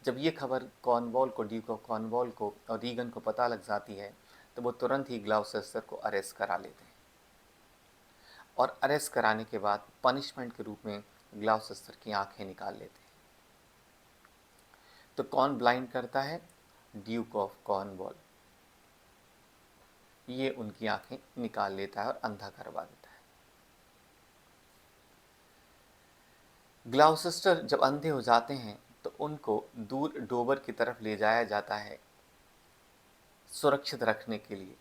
जब ये खबर कॉर्नवॉल को, ड्यूक ऑफ कॉर्नवॉल को और रीगन को पता लग जाती है, तो वो तुरंत ही ग्लाउसेस्टर को अरेस्ट करा लेते हैं, और अरेस्ट कराने के बाद पनिशमेंट के रूप में ग्लाउसेस्टर की आंखें निकाल लेते हैं। तो कौन ब्लाइंड करता है? Duke of Cornwall. ये उनकी आंखें निकाल लेता है और अंधा करवा देता है। ग्लाउसेस्टर जब अंधे हो जाते हैं तो उनको दूर डोवर की तरफ ले जाया जाता है सुरक्षित रखने के लिए।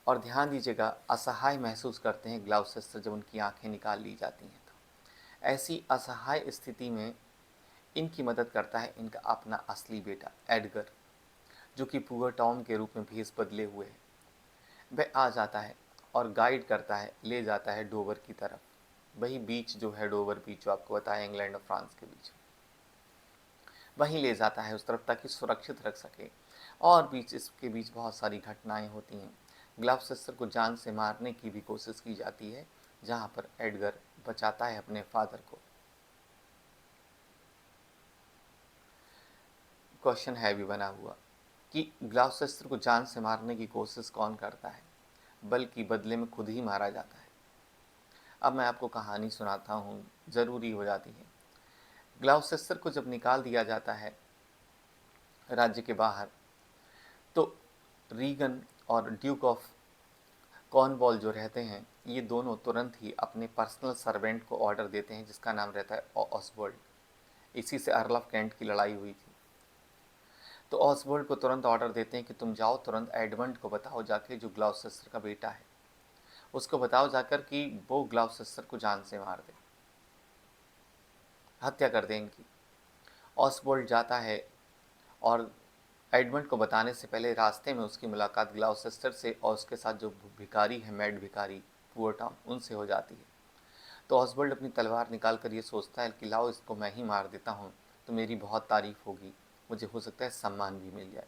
और ध्यान दीजिएगा, असहाय महसूस करते हैं ग्लाउसेस्टर जब उनकी आंखें निकाल ली जाती हैं। तो ऐसी असहाय स्थिति में इनकी मदद करता है इनका अपना असली बेटा एडगर, जो कि पुअर टॉम के रूप में भेष बदले हुए है। वह आ जाता है और गाइड करता है, ले जाता है डोवर की तरफ। वही बीच जो है डोवर बीच, जो आपको बताया इंग्लैंड और फ्रांस के बीच, वहीं ले जाता है उस तरफ ताकि सुरक्षित रख सके। और इसके बीच बहुत सारी घटनाएं होती हैं। ग्लाउसेस्टर को जान से मारने की भी कोशिश की जाती है, जहां पर एडगर बचाता है अपने फादर को। क्वेश्चन है भी बना हुआ कि ग्लाउसेस्टर को जान से मारने की कोशिश कौन करता है, बल्कि बदले में खुद ही मारा जाता है। अब मैं आपको कहानी सुनाता हूँ, ज़रूरी हो जाती है। ग्लाउसेस्टर को जब निकाल दिया जाता है राज्य के बाहर, तो रीगन और ड्यूक ऑफ कॉर्नवॉल जो रहते हैं, ये दोनों तुरंत ही अपने पर्सनल सर्वेंट को ऑर्डर देते हैं, जिसका नाम रहता है ऑसबर्ड। इसी से अर्ल ऑफ कैंट की लड़ाई हुई थी। तो ऑसबर्ड को तुरंत ऑर्डर देते हैं कि तुम जाओ, तुरंत एडमंड को बताओ जाके, जो ग्लाउसेस्टर का बेटा है, उसको बताओ जाकर कि वो ग्लाउसेस्टर को जान से मार दे, हत्या कर दे इनकी। ऑसबर्ड जाता है और एडमंड को बताने से पहले रास्ते में उसकी मुलाकात ग्लाउसेस्टर से और उसके साथ जो भिखारी है, मैड भिखारी पुअर टाउन, उनसे हो जाती है। तो ऑसबर्ड अपनी तलवार निकाल कर ये सोचता है कि लाओ इसको मैं ही मार देता हूँ, तो मेरी बहुत तारीफ होगी, मुझे हो सकता है सम्मान भी मिल जाए।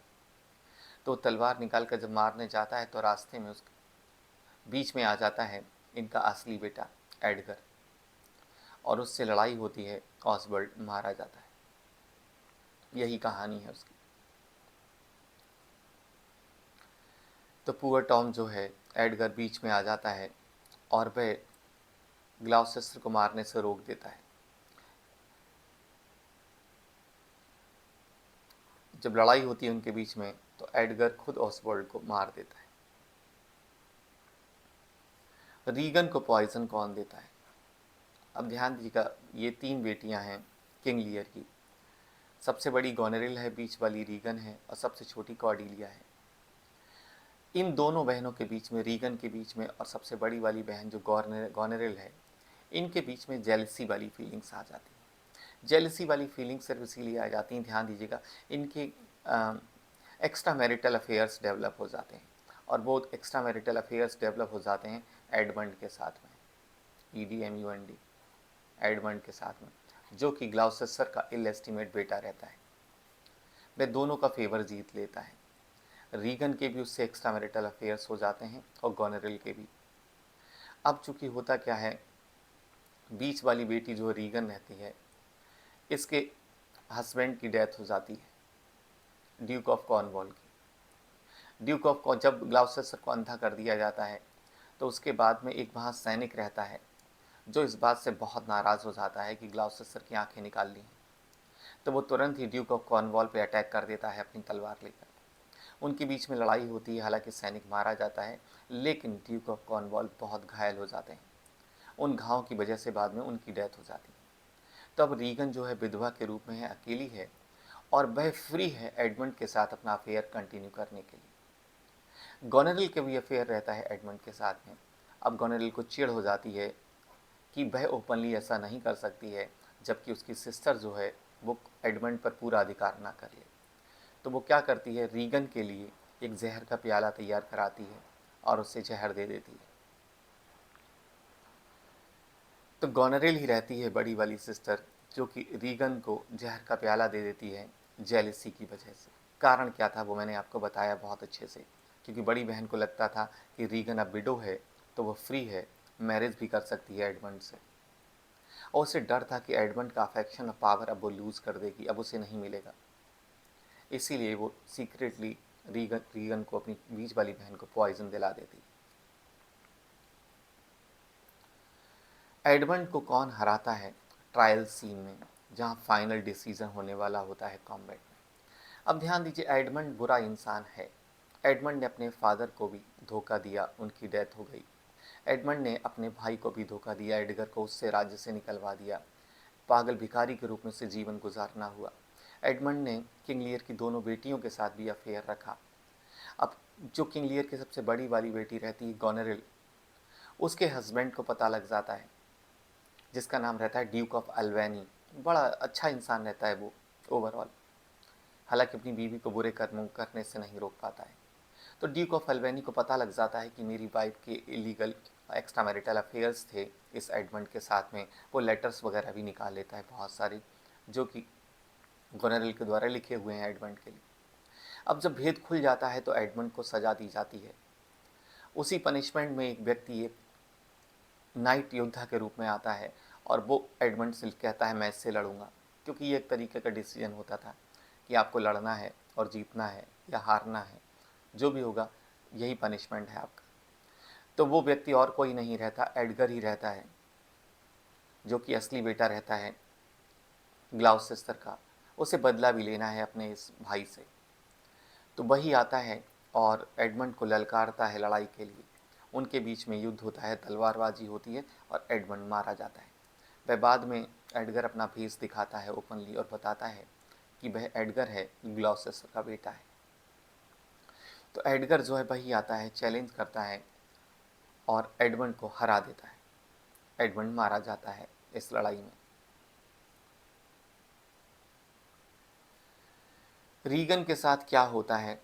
तो तलवार निकाल कर जब मारने जाता है, तो रास्ते में उसके बीच में आ जाता है इनका असली बेटा एडगर, और उससे लड़ाई होती है, ऑसबर्ड मारा जाता है। यही कहानी है उसकी। तो पुअर टॉम जो है, एडगर बीच में आ जाता है और वह ग्लाउसेस्टर को मारने से रोक देता है। जब लड़ाई होती है उनके बीच में, तो एडगर खुद ऑसबर्ड को मार देता है। रीगन को पॉइजन कौन देता है? अब ध्यान दीजिएगा, ये 3 बेटियां हैं किंग लियर की। सबसे बड़ी गोनेरिल है, बीच वाली रीगन है, और सबसे छोटी कॉर्डेलिया है। इन दोनों बहनों के बीच में, रीगन के बीच में और सबसे बड़ी वाली बहन जो गोनेरिल है, इनके बीच में जेलसी वाली फीलिंग्स आ जाती हैं। जेलसी वाली फीलिंग्स सिर्फ इसीलिए आ जाती हैं, ध्यान दीजिएगा, इनके एक्स्ट्रा मैरिटल अफेयर्स डेवलप हो जाते हैं, और वो एक्स्ट्रा मैरिटल अफेयर्स डेवलप हो जाते हैं एडमंड के साथ में, EDMUND, एडमंड के साथ में, जो कि ग्लाउसेस्टर का इल एस्टीमेट बेटा रहता है। वह दोनों का फेवर जीत लेता है। रीगन के भी उससे एक्स्ट्रा मैरिटल अफेयर्स हो जाते हैं, और गोनेरिल के भी। अब चूंकि होता क्या है, बीच वाली बेटी जो रीगन रहती है, इसके हस्बैंड की डेथ हो जाती है, ड्यूक ऑफ कॉर्नवॉल की। जब ग्लाउसेस्टर को अंधा कर दिया जाता है, तो उसके बाद में एक वहाँ सैनिक रहता है, जो इस बात से बहुत नाराज़ हो जाता है कि ग्लाउसेस्टर की आंखें निकाल ली हैं। तो वो तुरंत ही ड्यूक ऑफ कॉर्नवॉल पे अटैक कर देता है अपनी तलवार लेकर। उनके बीच में लड़ाई होती है, हालांकि सैनिक मारा जाता है, लेकिन ड्यूक ऑफ कॉर्नवॉल बहुत घायल हो जाते हैं। उन घावों की वजह से बाद में उनकी डेथ हो जाती है। तब रीगन जो है विधवा के रूप में है, अकेली है, और वह फ्री है एडमंड के साथ अपना अफेयर कंटिन्यू करने के लिए। गोनेरिल के भी अफेयर रहता है एडमंड के साथ में। अब गोनेरिल को चिढ़ हो जाती है कि वह ओपनली ऐसा नहीं कर सकती है, जबकि उसकी सिस्टर जो है वो एडमंड पर पूरा अधिकार ना कर ले। तो वो क्या करती है, रीगन के लिए एक जहर का प्याला तैयार कराती है और उससे जहर दे देती है। तो गोनेरिल ही रहती है बड़ी वाली सिस्टर, जो कि रीगन को जहर का प्याला दे देती है जेलिसी की वजह से। कारण क्या था वो मैंने आपको बताया बहुत अच्छे से, क्योंकि बड़ी बहन को लगता था कि रीगन अब विडो है तो वो फ्री है, मैरिज भी कर सकती है एडमंड से, और उसे डर था कि एडमंड का अफेक्शन और पावर अब वो लूज़ कर देगी, अब उसे नहीं मिलेगा। इसीलिए वो सीक्रेटली रीगन को, अपनी बीच वाली बहन को पॉइजन दिला देती। एडमंड को कौन हराता है ट्रायल सीन में, जहां फाइनल डिसीजन होने वाला होता है कॉम्बैट में। अब ध्यान दीजिए, एडमंड बुरा इंसान है। एडमंड ने अपने फादर को भी धोखा दिया, उनकी डेथ हो गई। एडमंड ने अपने भाई को भी धोखा दिया, एडगर को उससे राज्य से निकलवा दिया। पागल भिखारी के रूप में से जीवन गुजारना हुआ। एडमंड ने किंग लियर की दोनों बेटियों के साथ भी अफेयर रखा। अब जो किंग लियर की सबसे बड़ी वाली बेटी रहती है गोनेरिल, उसके हस्बैंड को पता लग जाता है, जिसका नाम रहता है ड्यूक ऑफ अल्वेनी। बड़ा अच्छा इंसान रहता है वो ओवरऑल, हालांकि अपनी बीवी को बुरे कर्मों करने से नहीं रोक पाता है। तो ड्यूक ऑफ अल्वेनी को पता लग जाता है कि मेरी वाइफ के इलीगल एक्स्ट्रा मैरिटल अफेयर्स थे इस एडमंड के साथ में। वो लेटर्स वगैरह भी निकाल लेता है बहुत सारे, जो कि गोनेरिल के द्वारा लिखे हुए हैं एडमंड के लिए। अब जब भेद खुल जाता है तो एडमंड को सजा दी जाती है। उसी पनिशमेंट में एक व्यक्ति, एक नाइट योद्धा के रूप में आता है, और वो एडमंड से कहता है मैं इससे लड़ूंगा, क्योंकि ये एक तरीके का डिसीजन होता था कि आपको लड़ना है और जीतना है या हारना है, जो भी होगा यही पनिशमेंट है आपका। तो वो व्यक्ति और कोई नहीं रहता, एडगर ही रहता है, जो कि असली बेटा रहता है ग्लाउसेस्टर का। उसे बदला भी लेना है अपने इस भाई से। तो वही आता है और एडमंड को ललकारता है लड़ाई के लिए। उनके बीच में युद्ध होता है, तलवारबाजी होती है और एडमंड मारा जाता है। वह बाद में एडगर अपना फेस दिखाता है ओपनली और बताता है कि वह एडगर है, ग्लॉसेस्टर का बेटा है। तो एडगर जो है वही आता है, चैलेंज करता है और एडमंड को हरा देता है। एडमंड मारा जाता है इस लड़ाई में। रीगन के साथ क्या होता है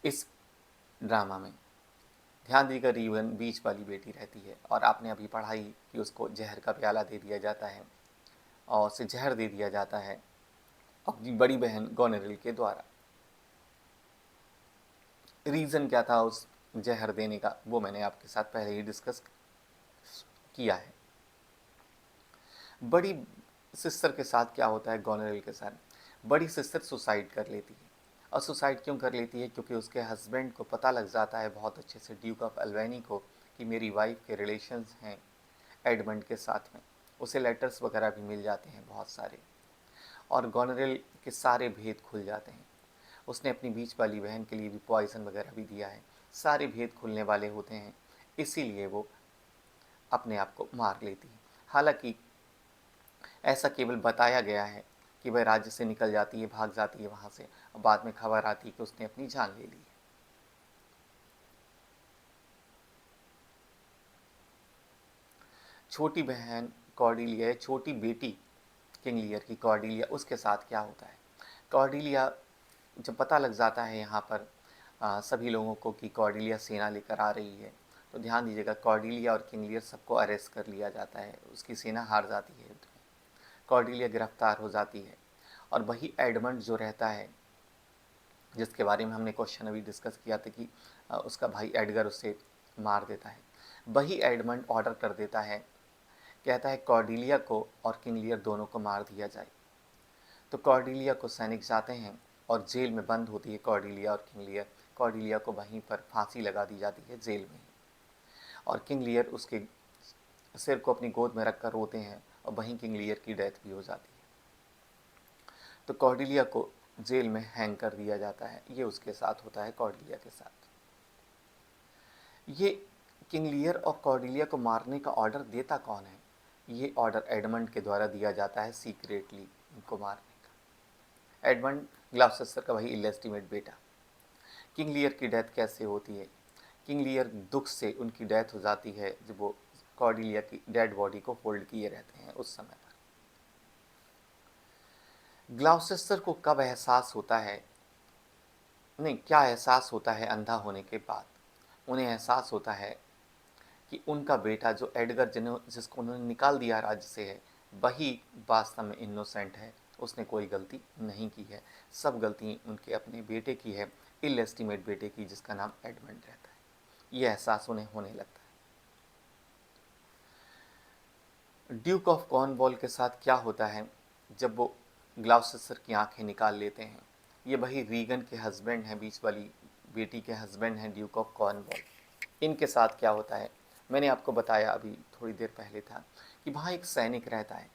इस ड्रामा में, ध्यान दीजिएगा। रीगन बीच वाली बेटी रहती है और आपने अभी पढ़ा ही कि उसको जहर का प्याला दे दिया जाता है और उसे जहर दे दिया जाता है अपनी बड़ी बहन गोनेरिल के द्वारा। रीज़न क्या था उस जहर देने का, वो मैंने आपके साथ पहले ही डिस्कस किया है। बड़ी सिस्टर के साथ क्या होता है गोनेरिल के साथ, बड़ी सिस्टर सुसाइड कर लेती है। और सुसाइड क्यों कर लेती है, क्योंकि उसके हस्बैंड को पता लग जाता है बहुत अच्छे से, ड्यूक ऑफ अल्वेनी को, कि मेरी वाइफ के रिलेशंस हैं एडमंड के साथ में। उसे लेटर्स वगैरह भी मिल जाते हैं बहुत सारे, और गोनेरिल के सारे भेद खुल जाते हैं। उसने अपनी बीच वाली बहन के लिए भी पॉइजन वगैरह भी दिया है, सारे भेद खुलने वाले होते हैं, इसीलिए वो अपने आप को मार लेती है। हालांकि ऐसा केवल बताया गया है कि वह राज्य से निकल जाती है, भाग जाती है वहाँ से, और बाद में खबर आती है कि उसने अपनी जान ले ली है। छोटी बहन कॉर्डिलिया, छोटी बेटी किंग लियर की कॉर्डिलिया, उसके साथ क्या होता है। कॉर्डिलिया जब पता लग जाता है यहाँ पर सभी लोगों को कि कॉर्डिलिया सेना लेकर आ रही है, तो ध्यान दीजिएगा कॉर्डिलिया और किंग लियर सबको अरेस्ट कर लिया जाता है। उसकी सेना हार जाती है युद्ध में, कॉर्डिलिया गिरफ्तार हो जाती है, और वही एडमंड जो रहता है, जिसके बारे में हमने क्वेश्चन अभी डिस्कस किया था कि उसका भाई एडगर उसे मार देता है, वही एडमंड ऑर्डर कर देता है, कहता है कॉर्डिलिया को और किंग लियर दोनों को मार दिया जाए। तो कॉर्डिलिया को सैनिक जाते हैं और जेल में बंद होती है कॉर्डिलिया और किंग लियर। कॉर्डिलिया को वहीं पर फांसी लगा दी जाती है जेल में ही, और किंग लियर उसके सिर को अपनी गोद में रखकर रोते हैं, और वहीं किंग लियर की डेथ भी हो जाती है। तो कॉर्डिलिया को जेल में हैंग कर दिया जाता है। ये उसके साथ होता है, कॉर्डिलिया के साथ। ये किंग लियर और कॉर्डिलिया को मारने का ऑर्डर देता कौन है? ये ऑर्डर एडमंड के द्वारा दिया जाता है सीक्रेटली उनको मारने का। एडमंड ग्लाउसेस्टर का वही इलेस्टिमेट बेटा। किंग लियर की डेथ कैसे होती है? किंग लियर दुख से उनकी डेथ हो जाती है जब वो कॉर्डिलिया की डेड बॉडी को होल्ड किए रहते हैं उस समय पर। ग्लाउसेस्टर को कब एहसास होता है, नहीं क्या एहसास होता है अंधा होने के बाद? उन्हें एहसास होता है कि उनका बेटा जो एडगर जिसको उन्होंने निकाल दिया राज्य से है, वही वास्तव में इनोसेंट है, उसने कोई गलती नहीं की है। सब गलती उनके अपने बेटे की है, इलेस्टिमेट बेटे की, जिसका नाम एडमंड रहता है। ये एहसास उन्हें होने लगता है। ड्यूक ऑफ कॉर्नवॉल के साथ क्या होता है जब वो ग्लाउसेस्टर की आंखें निकाल लेते हैं? ये वही रीगन के हस्बैंड हैं, बीच वाली बेटी के हस्बैंड हैं ड्यूक ऑफ कॉर्नवॉल। इनके साथ क्या होता है, मैंने आपको बताया अभी थोड़ी देर पहले था कि वहाँ एक सैनिक रहता है,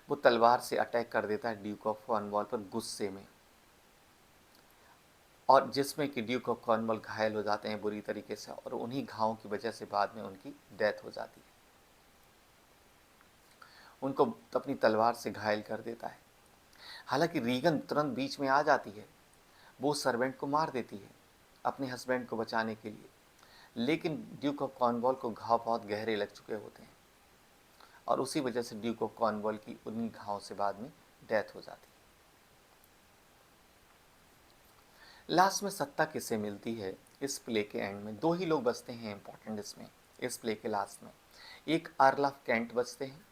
वो तलवार से अटैक कर देता है ड्यूक ऑफ कॉर्नवॉल पर गुस्से में, और जिसमें कि ड्यूक ऑफ कॉर्नवॉल घायल हो जाते हैं बुरी तरीके से, और उन्हीं घावों की वजह से बाद में उनकी डेथ हो जाती है। उनको अपनी तलवार से घायल कर देता है। हालांकि रीगन तुरंत बीच में आ जाती है, वो सर्वेंट को मार देती है अपने हस्बैंड को बचाने के लिए, लेकिन ड्यूक ऑफ कॉर्नवॉल को घाव बहुत गहरे लग चुके होते हैं, और उसी वजह से ड्यूक ऑफ कॉर्नवॉल की उन्हीं घाव से बाद में डेथ हो जाती है। लास्ट में सत्ता किसे मिलती है? इस प्ले के एंड में दो ही लोग बचते हैं इंपॉर्टेंट इसमें, इस प्ले के लास्ट में। एक अर्ल ऑफ कैंट बचते हैं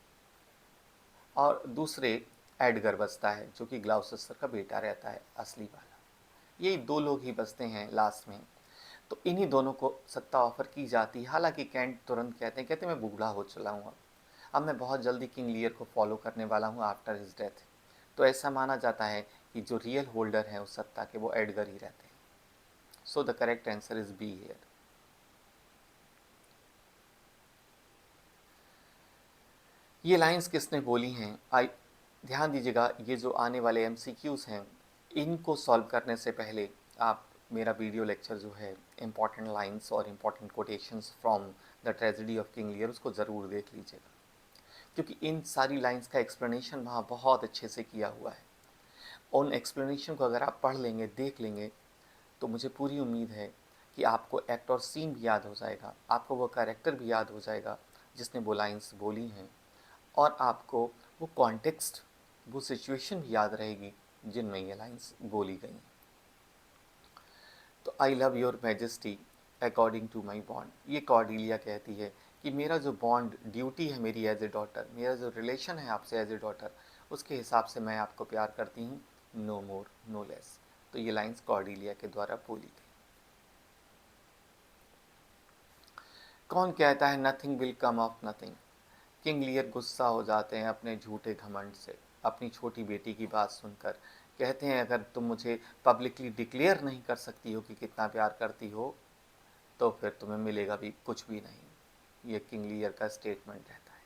और दूसरे एडगर बचता है, जो कि ग्लाउसेस्टर का बेटा रहता है असली वाला। यही दो लोग ही बचते हैं लास्ट में। तो इन्हीं दोनों को सत्ता ऑफर की जाती है। हालांकि कैंट तुरंत कहते हैं मैं बूढ़ा हो चला हूँ, अब मैं बहुत जल्दी किंग लियर को फॉलो करने वाला हूँ आफ्टर हिज डेथ। तो ऐसा माना जाता है कि जो रियल होल्डर हैं उस सत्ता के, वो एडगर ही रहते हैं। सो the correct answer is be here. ये लाइंस किसने बोली हैं? आई ध्यान दीजिएगा, ये जो आने वाले MCQs हैं, इनको सॉल्व करने से पहले आप मेरा वीडियो लेक्चर जो है इंपॉर्टेंट लाइंस और important quotations from the tragedy of King लियर, उसको ज़रूर देख लीजिएगा, क्योंकि इन सारी लाइंस का एक्सप्लेनेशन वहाँ बहुत अच्छे से किया हुआ है। उन एक्सप्लेनेशन को अगर आप पढ़ लेंगे, देख लेंगे, तो मुझे पूरी उम्मीद है कि आपको एक्ट और सीन भी याद हो जाएगा, आपको वो कैरेक्टर भी याद हो जाएगा जिसने वो लाइंस बोली हैं, और आपको वो कॉन्टेक्स्ट, वो सिचुएशन भी याद रहेगी जिनमें ये लाइंस बोली गई हैं। तो I love your majesty according to my bond, ये कॉर्डिलिया कहती है कि मेरा जो बॉन्ड, ड्यूटी है मेरी एज ए डॉटर, मेरा जो रिलेशन है आपसे एज ए डॉटर, उसके हिसाब से मैं आपको प्यार करती हूँ, नो मोर नो लेस। तो ये लाइंस कॉर्डिलिया के द्वारा बोली गई। कौन कहता है nothing will come of nothing? King Lear गुस्सा हो जाते हैं अपने झूठे घमंड से, अपनी छोटी बेटी की बात सुनकर। कहते हैं अगर तुम मुझे पब्लिकली डिक्लेयर नहीं कर सकती हो कि कितना प्यार करती हो, तो फिर तुम्हें मिलेगा भी कुछ भी नहीं। ये किंग लियर का स्टेटमेंट रहता है।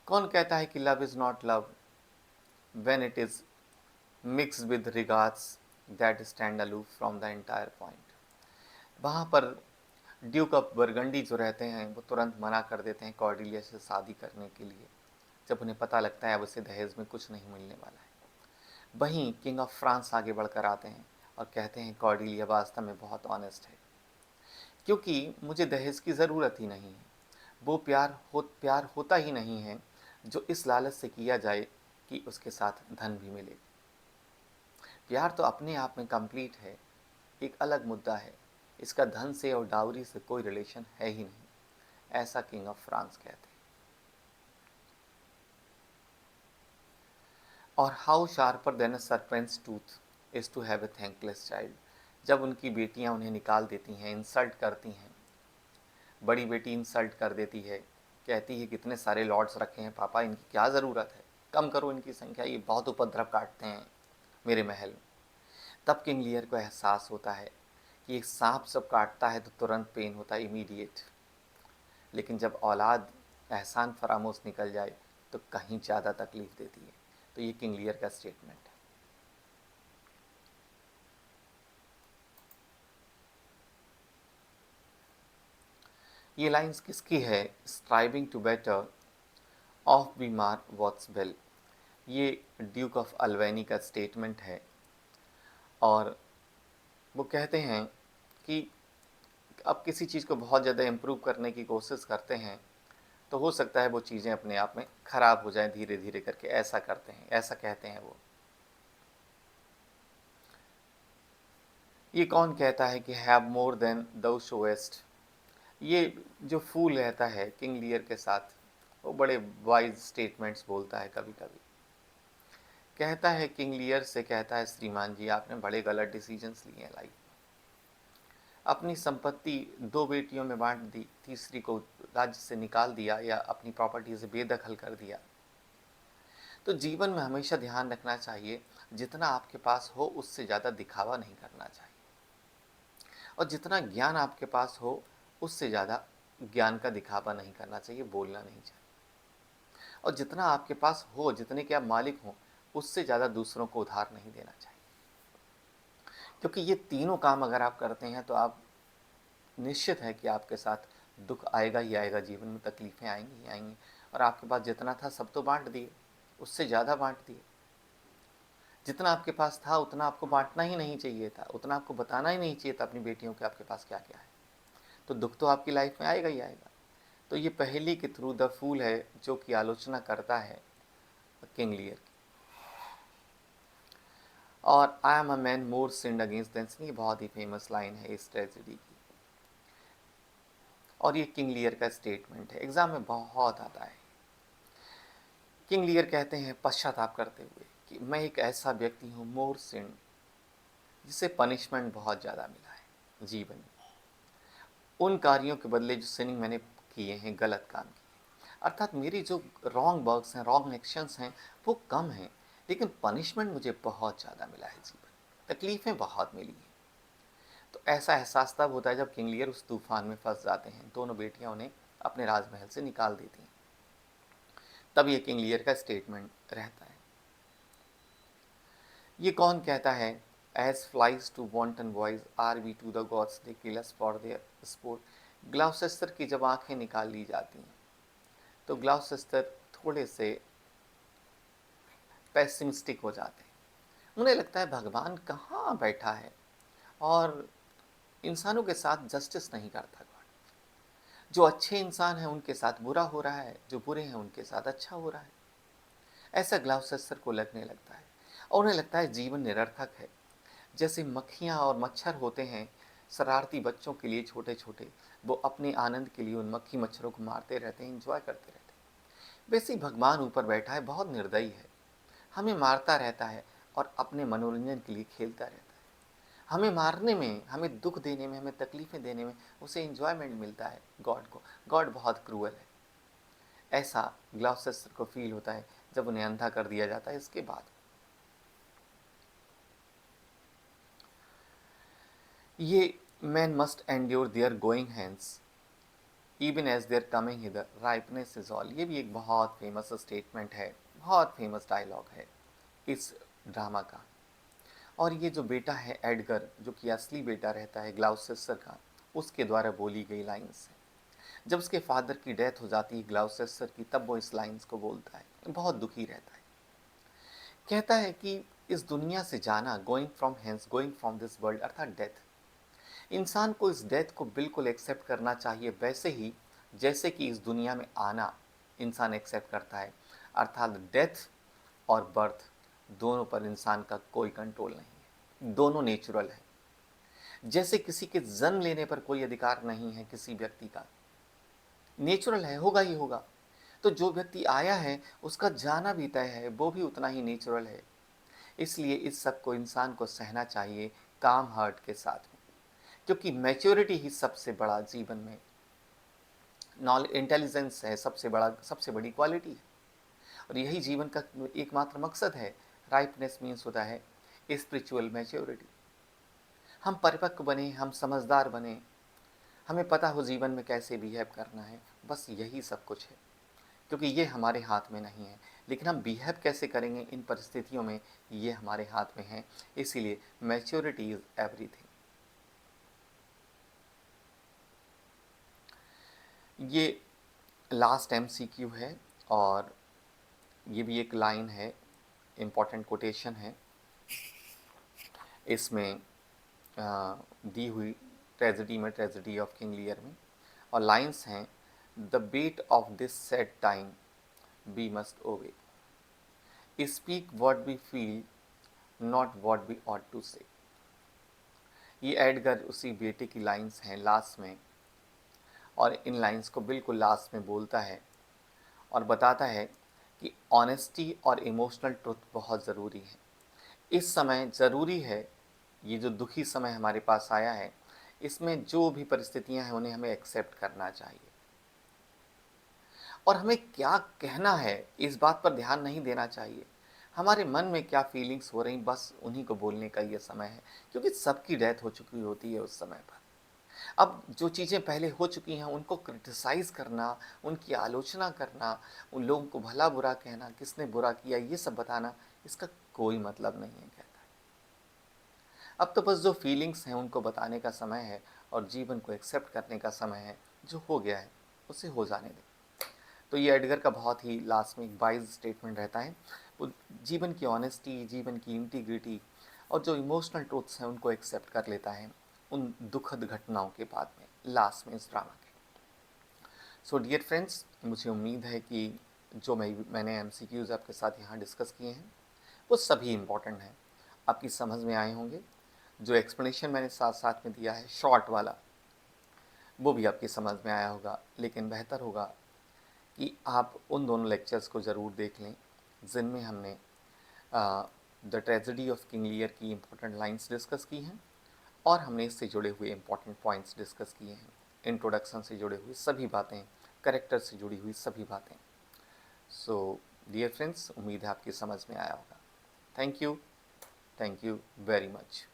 कौन कहता है कि love is not love when it is mix with regards that stand aloof from the entire point? वहाँ पर ड्यूक ऑफ बरगंडी जो रहते हैं वो तुरंत मना कर देते हैं कॉर्डिलिया से शादी करने के लिए, जब उन्हें पता लगता है अब उसे दहेज में कुछ नहीं मिलने वाला है। वहीं किंग ऑफ फ्रांस आगे बढ़कर आते हैं और कहते हैं कॉर्डिलिया वास्तव में बहुत ऑनेस्ट है, क्योंकि मुझे दहेज की ज़रूरत ही नहीं है। वो प्यार होता ही नहीं है जो इस लालच से किया जाए कि उसके साथ धन भी मिले। प्यार तो अपने आप में कंप्लीट है, एक अलग मुद्दा है, इसका धन से और डाउरी से कोई रिलेशन है ही नहीं, ऐसा किंग ऑफ फ्रांस कहते हैं। और how sharper than a serpent's tooth is to have a thankless child. जब उनकी बेटियां उन्हें निकाल देती हैं, इंसल्ट करती हैं, बड़ी बेटी इंसल्ट कर देती है, कहती है कितने सारे लॉर्ड्स रखे हैं पापा, इनकी क्या ज़रूरत है, कम करो इनकी संख्या, ये बहुत उपद्रव काटते हैं मेरे महल में। तब किंग लियर को एहसास होता है कि एक सांप जब काटता है तो तुरंत पेन होता है, इमीडिएट, लेकिन जब औलाद एहसान फरामोश निकल जाए तो कहीं ज़्यादा तकलीफ़ देती है। तो ये किंग लियर का स्टेटमेंट है। ये लाइंस किसकी है? स्ट्राइविंग टू बेटर ऑफ बीमार वॉट्स बेल, ये ड्यूक ऑफ अल्वेनी का स्टेटमेंट है। और वो कहते हैं कि अब किसी चीज़ को बहुत ज़्यादा इम्प्रूव करने की कोशिश करते हैं तो हो सकता है वो चीज़ें अपने आप में ख़राब हो जाएं धीरे धीरे करके, ऐसा करते हैं, ऐसा कहते हैं वो। ये कौन कहता है कि हैव मोर देन दो शोएस्ट? ये जो फूल रहता है किंग लियर के साथ, वो बड़े वाइज स्टेटमेंट्स बोलता है कभी कभी। कहता है किंग लियर से, कहता है श्रीमान जी आपने बड़े गलत डिसीजंस लिए हैं लाइफ में। अपनी संपत्ति दो बेटियों में बांट दी, तीसरी को राज्य से निकाल दिया या अपनी प्रॉपर्टी से बेदखल कर दिया। तो जीवन में हमेशा ध्यान रखना चाहिए, जितना आपके पास हो उससे ज़्यादा दिखावा नहीं करना चाहिए, और जितना ज्ञान आपके पास हो उससे ज़्यादा ज्ञान का दिखावा नहीं करना चाहिए, बोलना नहीं चाहिए। और जितना आपके पास हो, जितने के आप मालिक हों, उससे ज़्यादा दूसरों को उधार नहीं देना चाहिए। क्योंकि ये तीनों काम अगर आप करते हैं तो आप निश्चित है कि आपके साथ दुख आएगा ही आएगा, जीवन में तकलीफ़ें आएंगी ही आएंगी। और आपके पास जितना था सब तो बांट दिए, उससे ज़्यादा बांट दिए। जितना आपके पास था उतना आपको बांटना ही नहीं चाहिए था, उतना आपको बताना ही नहीं चाहिए था अपनी बेटियों के आपके पास क्या क्या है। तो दुख तो आपकी लाइफ में आएगा ही आएगा। तो ये पहेली के थ्रू द फूल है जो कि आलोचना करता है किंग लियर की। और I am a man more sinned against than sin, ये बहुत ही फेमस लाइन है इस ट्रेजेडी की। और ये किंग लियर का स्टेटमेंट है, एग्जाम में बहुत आता है। किंग लियर कहते हैं पश्चाताप करते हुए कि मैं एक ऐसा व्यक्ति हूँ मोर सिंड, जिसे पनिशमेंट बहुत ज़्यादा मिला है जीवन में, उन कार्यों के बदले जो सिनिंग मैंने किए हैं, गलत काम किए। अर्थात मेरी जो रॉन्ग वर्क्स हैं, रॉन्ग एक्शंस हैं, वो कम हैं, लेकिन पनिशमेंट मुझे बहुत ज़्यादा मिला है जीवन में, तकलीफ़ें बहुत मिली हैं। तो ऐसा एहसास तब होता है जब किंग लियर उस तूफान में फंस जाते हैं, दोनों बेटियां उन्हें अपने राजमहल से निकाल देती हैं। तब ये किंग लियर का स्टेटमेंट रहता है। ये कौन कहता है? As flies to wanton boys are we to the gods they kill us for their sport. Gloucester की जब आंखें निकाल ली जाती हैं तो ग्लाउसेस्टर थोड़े से पेसिमिस्टिक हो जाते हैं। उन्हें लगता है भगवान कहाँ बैठा है और इंसानों के साथ जस्टिस नहीं करता गॉड। जो अच्छे इंसान हैं उनके साथ बुरा हो रहा है, जो बुरे हैं उनके साथ अच्छा हो रहा है। ऐसा ग्लाउसेस्टर को लगने लगता है और उन्हें लगता है जीवन निरर्थक है। जैसे मक्खियाँ और मच्छर होते हैं शरारती बच्चों के लिए छोटे छोटे, वो अपने आनंद के लिए उन मक्खी मच्छरों को मारते रहते हैं, इंजॉय करते रहते हैं। वैसे ही भगवान ऊपर बैठा है, बहुत निर्दयी है, हमें मारता रहता है और अपने मनोरंजन के लिए खेलता रहता है। हमें मारने में, हमें दुख देने में, हमें तकलीफ़ें देने में उसे इंजॉयमेंट मिलता है गॉड को। गॉड बहुत क्रूअल है। ऐसा ग्लाउसेस्टर को फील होता है जब उन्हें अंधा कर दिया जाता है। इसके बाद ये man must endure their going hence even as their coming hither ripeness is all, ये भी एक बहुत फेमस स्टेटमेंट है, बहुत फेमस डायलॉग है इस ड्रामा का। और ये जो बेटा है एडगर, जो कि असली बेटा रहता है ग्लाउसेस्टर का, उसके द्वारा बोली गई लाइन्स है। जब उसके फादर की डेथ हो जाती है ग्लाउसेस्टर की, तब वो इस लाइन्स को बोलता है, बहुत दुखी रहता है। कहता है कि इस दुनिया से जाना, going from hence, going from this world, अर्थात डेथ, इंसान को इस डेथ को बिल्कुल एक्सेप्ट करना चाहिए, वैसे ही जैसे कि इस दुनिया में आना इंसान एक्सेप्ट करता है। अर्थात डेथ और बर्थ दोनों पर इंसान का कोई कंट्रोल नहीं है, दोनों नेचुरल है। जैसे किसी के जन्म लेने पर कोई अधिकार नहीं है किसी व्यक्ति का, नेचुरल है, होगा ही होगा। तो जो व्यक्ति आया है उसका जाना भी तय है, वो भी उतना ही नेचुरल है। इसलिए इस सब को इंसान को सहना चाहिए काम हार्ट के साथ में, क्योंकि मैच्योरिटी ही सबसे बड़ा जीवन में नॉलेज, इंटेलिजेंस है, सबसे बड़ा, सबसे बड़ी क्वालिटी है। और यही जीवन का एकमात्र मकसद है। राइपनेस मीन्स होता है स्पिरिचुअल मैच्योरिटी। हम परिपक्व बने, हम समझदार बने, हमें पता हो जीवन में कैसे बिहेव करना है, बस यही सब कुछ है। क्योंकि ये हमारे हाथ में नहीं है, लेकिन हम बिहेव कैसे करेंगे इन परिस्थितियों में, ये हमारे हाथ में है। इसीलिए मैच्योरिटी इज़ एवरीथिंग। ये लास्ट एमसीक्यू है और ये भी एक लाइन है, इम्पॉर्टेंट कोटेशन है इसमें दी हुई ट्रेजेडी में, ट्रेजेडी ऑफ किंग लियर में। और लाइंस हैं, the weight of this sad time we must obey, speak what we feel not what we ought to say. ये एडगर उसी बेटे की लाइंस हैं लास्ट में, और इन लाइंस को बिल्कुल लास्ट में बोलता है और बताता है कि ऑनेस्टी और इमोशनल ट्रुथ बहुत ज़रूरी है। इस समय ज़रूरी है, ये जो दुखी समय हमारे पास आया है, इसमें जो भी परिस्थितियां हैं उन्हें हमें एक्सेप्ट करना चाहिए। और हमें क्या कहना है इस बात पर ध्यान नहीं देना चाहिए। हमारे मन में क्या फीलिंग्स हो रही, बस उन्हीं को बोलने का ये समय है, क्योंकि सबकी डेथ हो चुकी होती है उस समय पर। अब जो चीज़ें पहले हो चुकी हैं उनको क्रिटिसाइज़ करना, उनकी आलोचना करना, उन लोगों को भला बुरा कहना, किसने बुरा किया ये सब बताना, इसका कोई मतलब नहीं है कहता है। अब तो बस जो फीलिंग्स हैं उनको बताने का समय है और जीवन को एक्सेप्ट करने का समय है। जो हो गया है उसे हो जाने दें। तो ये एडगर का बहुत ही लास्ट में एक वाइज स्टेटमेंट रहता है। वो जीवन की ऑनेस्टी, जीवन की इंटीग्रिटी और जो इमोशनल ट्रूथ्स हैं उनको एक्सेप्ट कर लेता है उन दुखद घटनाओं के बाद में, लास्ट में इस ड्रामा के। सो डियर फ्रेंड्स, मुझे उम्मीद है कि जो मैंने एमसीक्यूज़ आपके साथ यहाँ डिस्कस किए हैं वो सभी इम्पॉर्टेंट हैं, आपकी समझ में आए होंगे। जो एक्सप्लेनेशन मैंने साथ साथ में दिया है शॉर्ट वाला, वो भी आपकी समझ में आया होगा। लेकिन बेहतर होगा कि आप उन दोनों लेक्चर्स को ज़रूर देख लें जिनमें हमने the tragedy of King Lear की इम्पोर्टेंट लाइंस डिस्कस की हैं और हमने इससे जुड़े हुए इम्पोर्टेंट पॉइंट्स डिस्कस किए हैं। इंट्रोडक्शन से जुड़े हुई सभी बातें, करेक्टर से जुड़ी हुई सभी बातें। सो डियर फ्रेंड्स, उम्मीद है आपकी समझ में आया होगा। Thank you very much.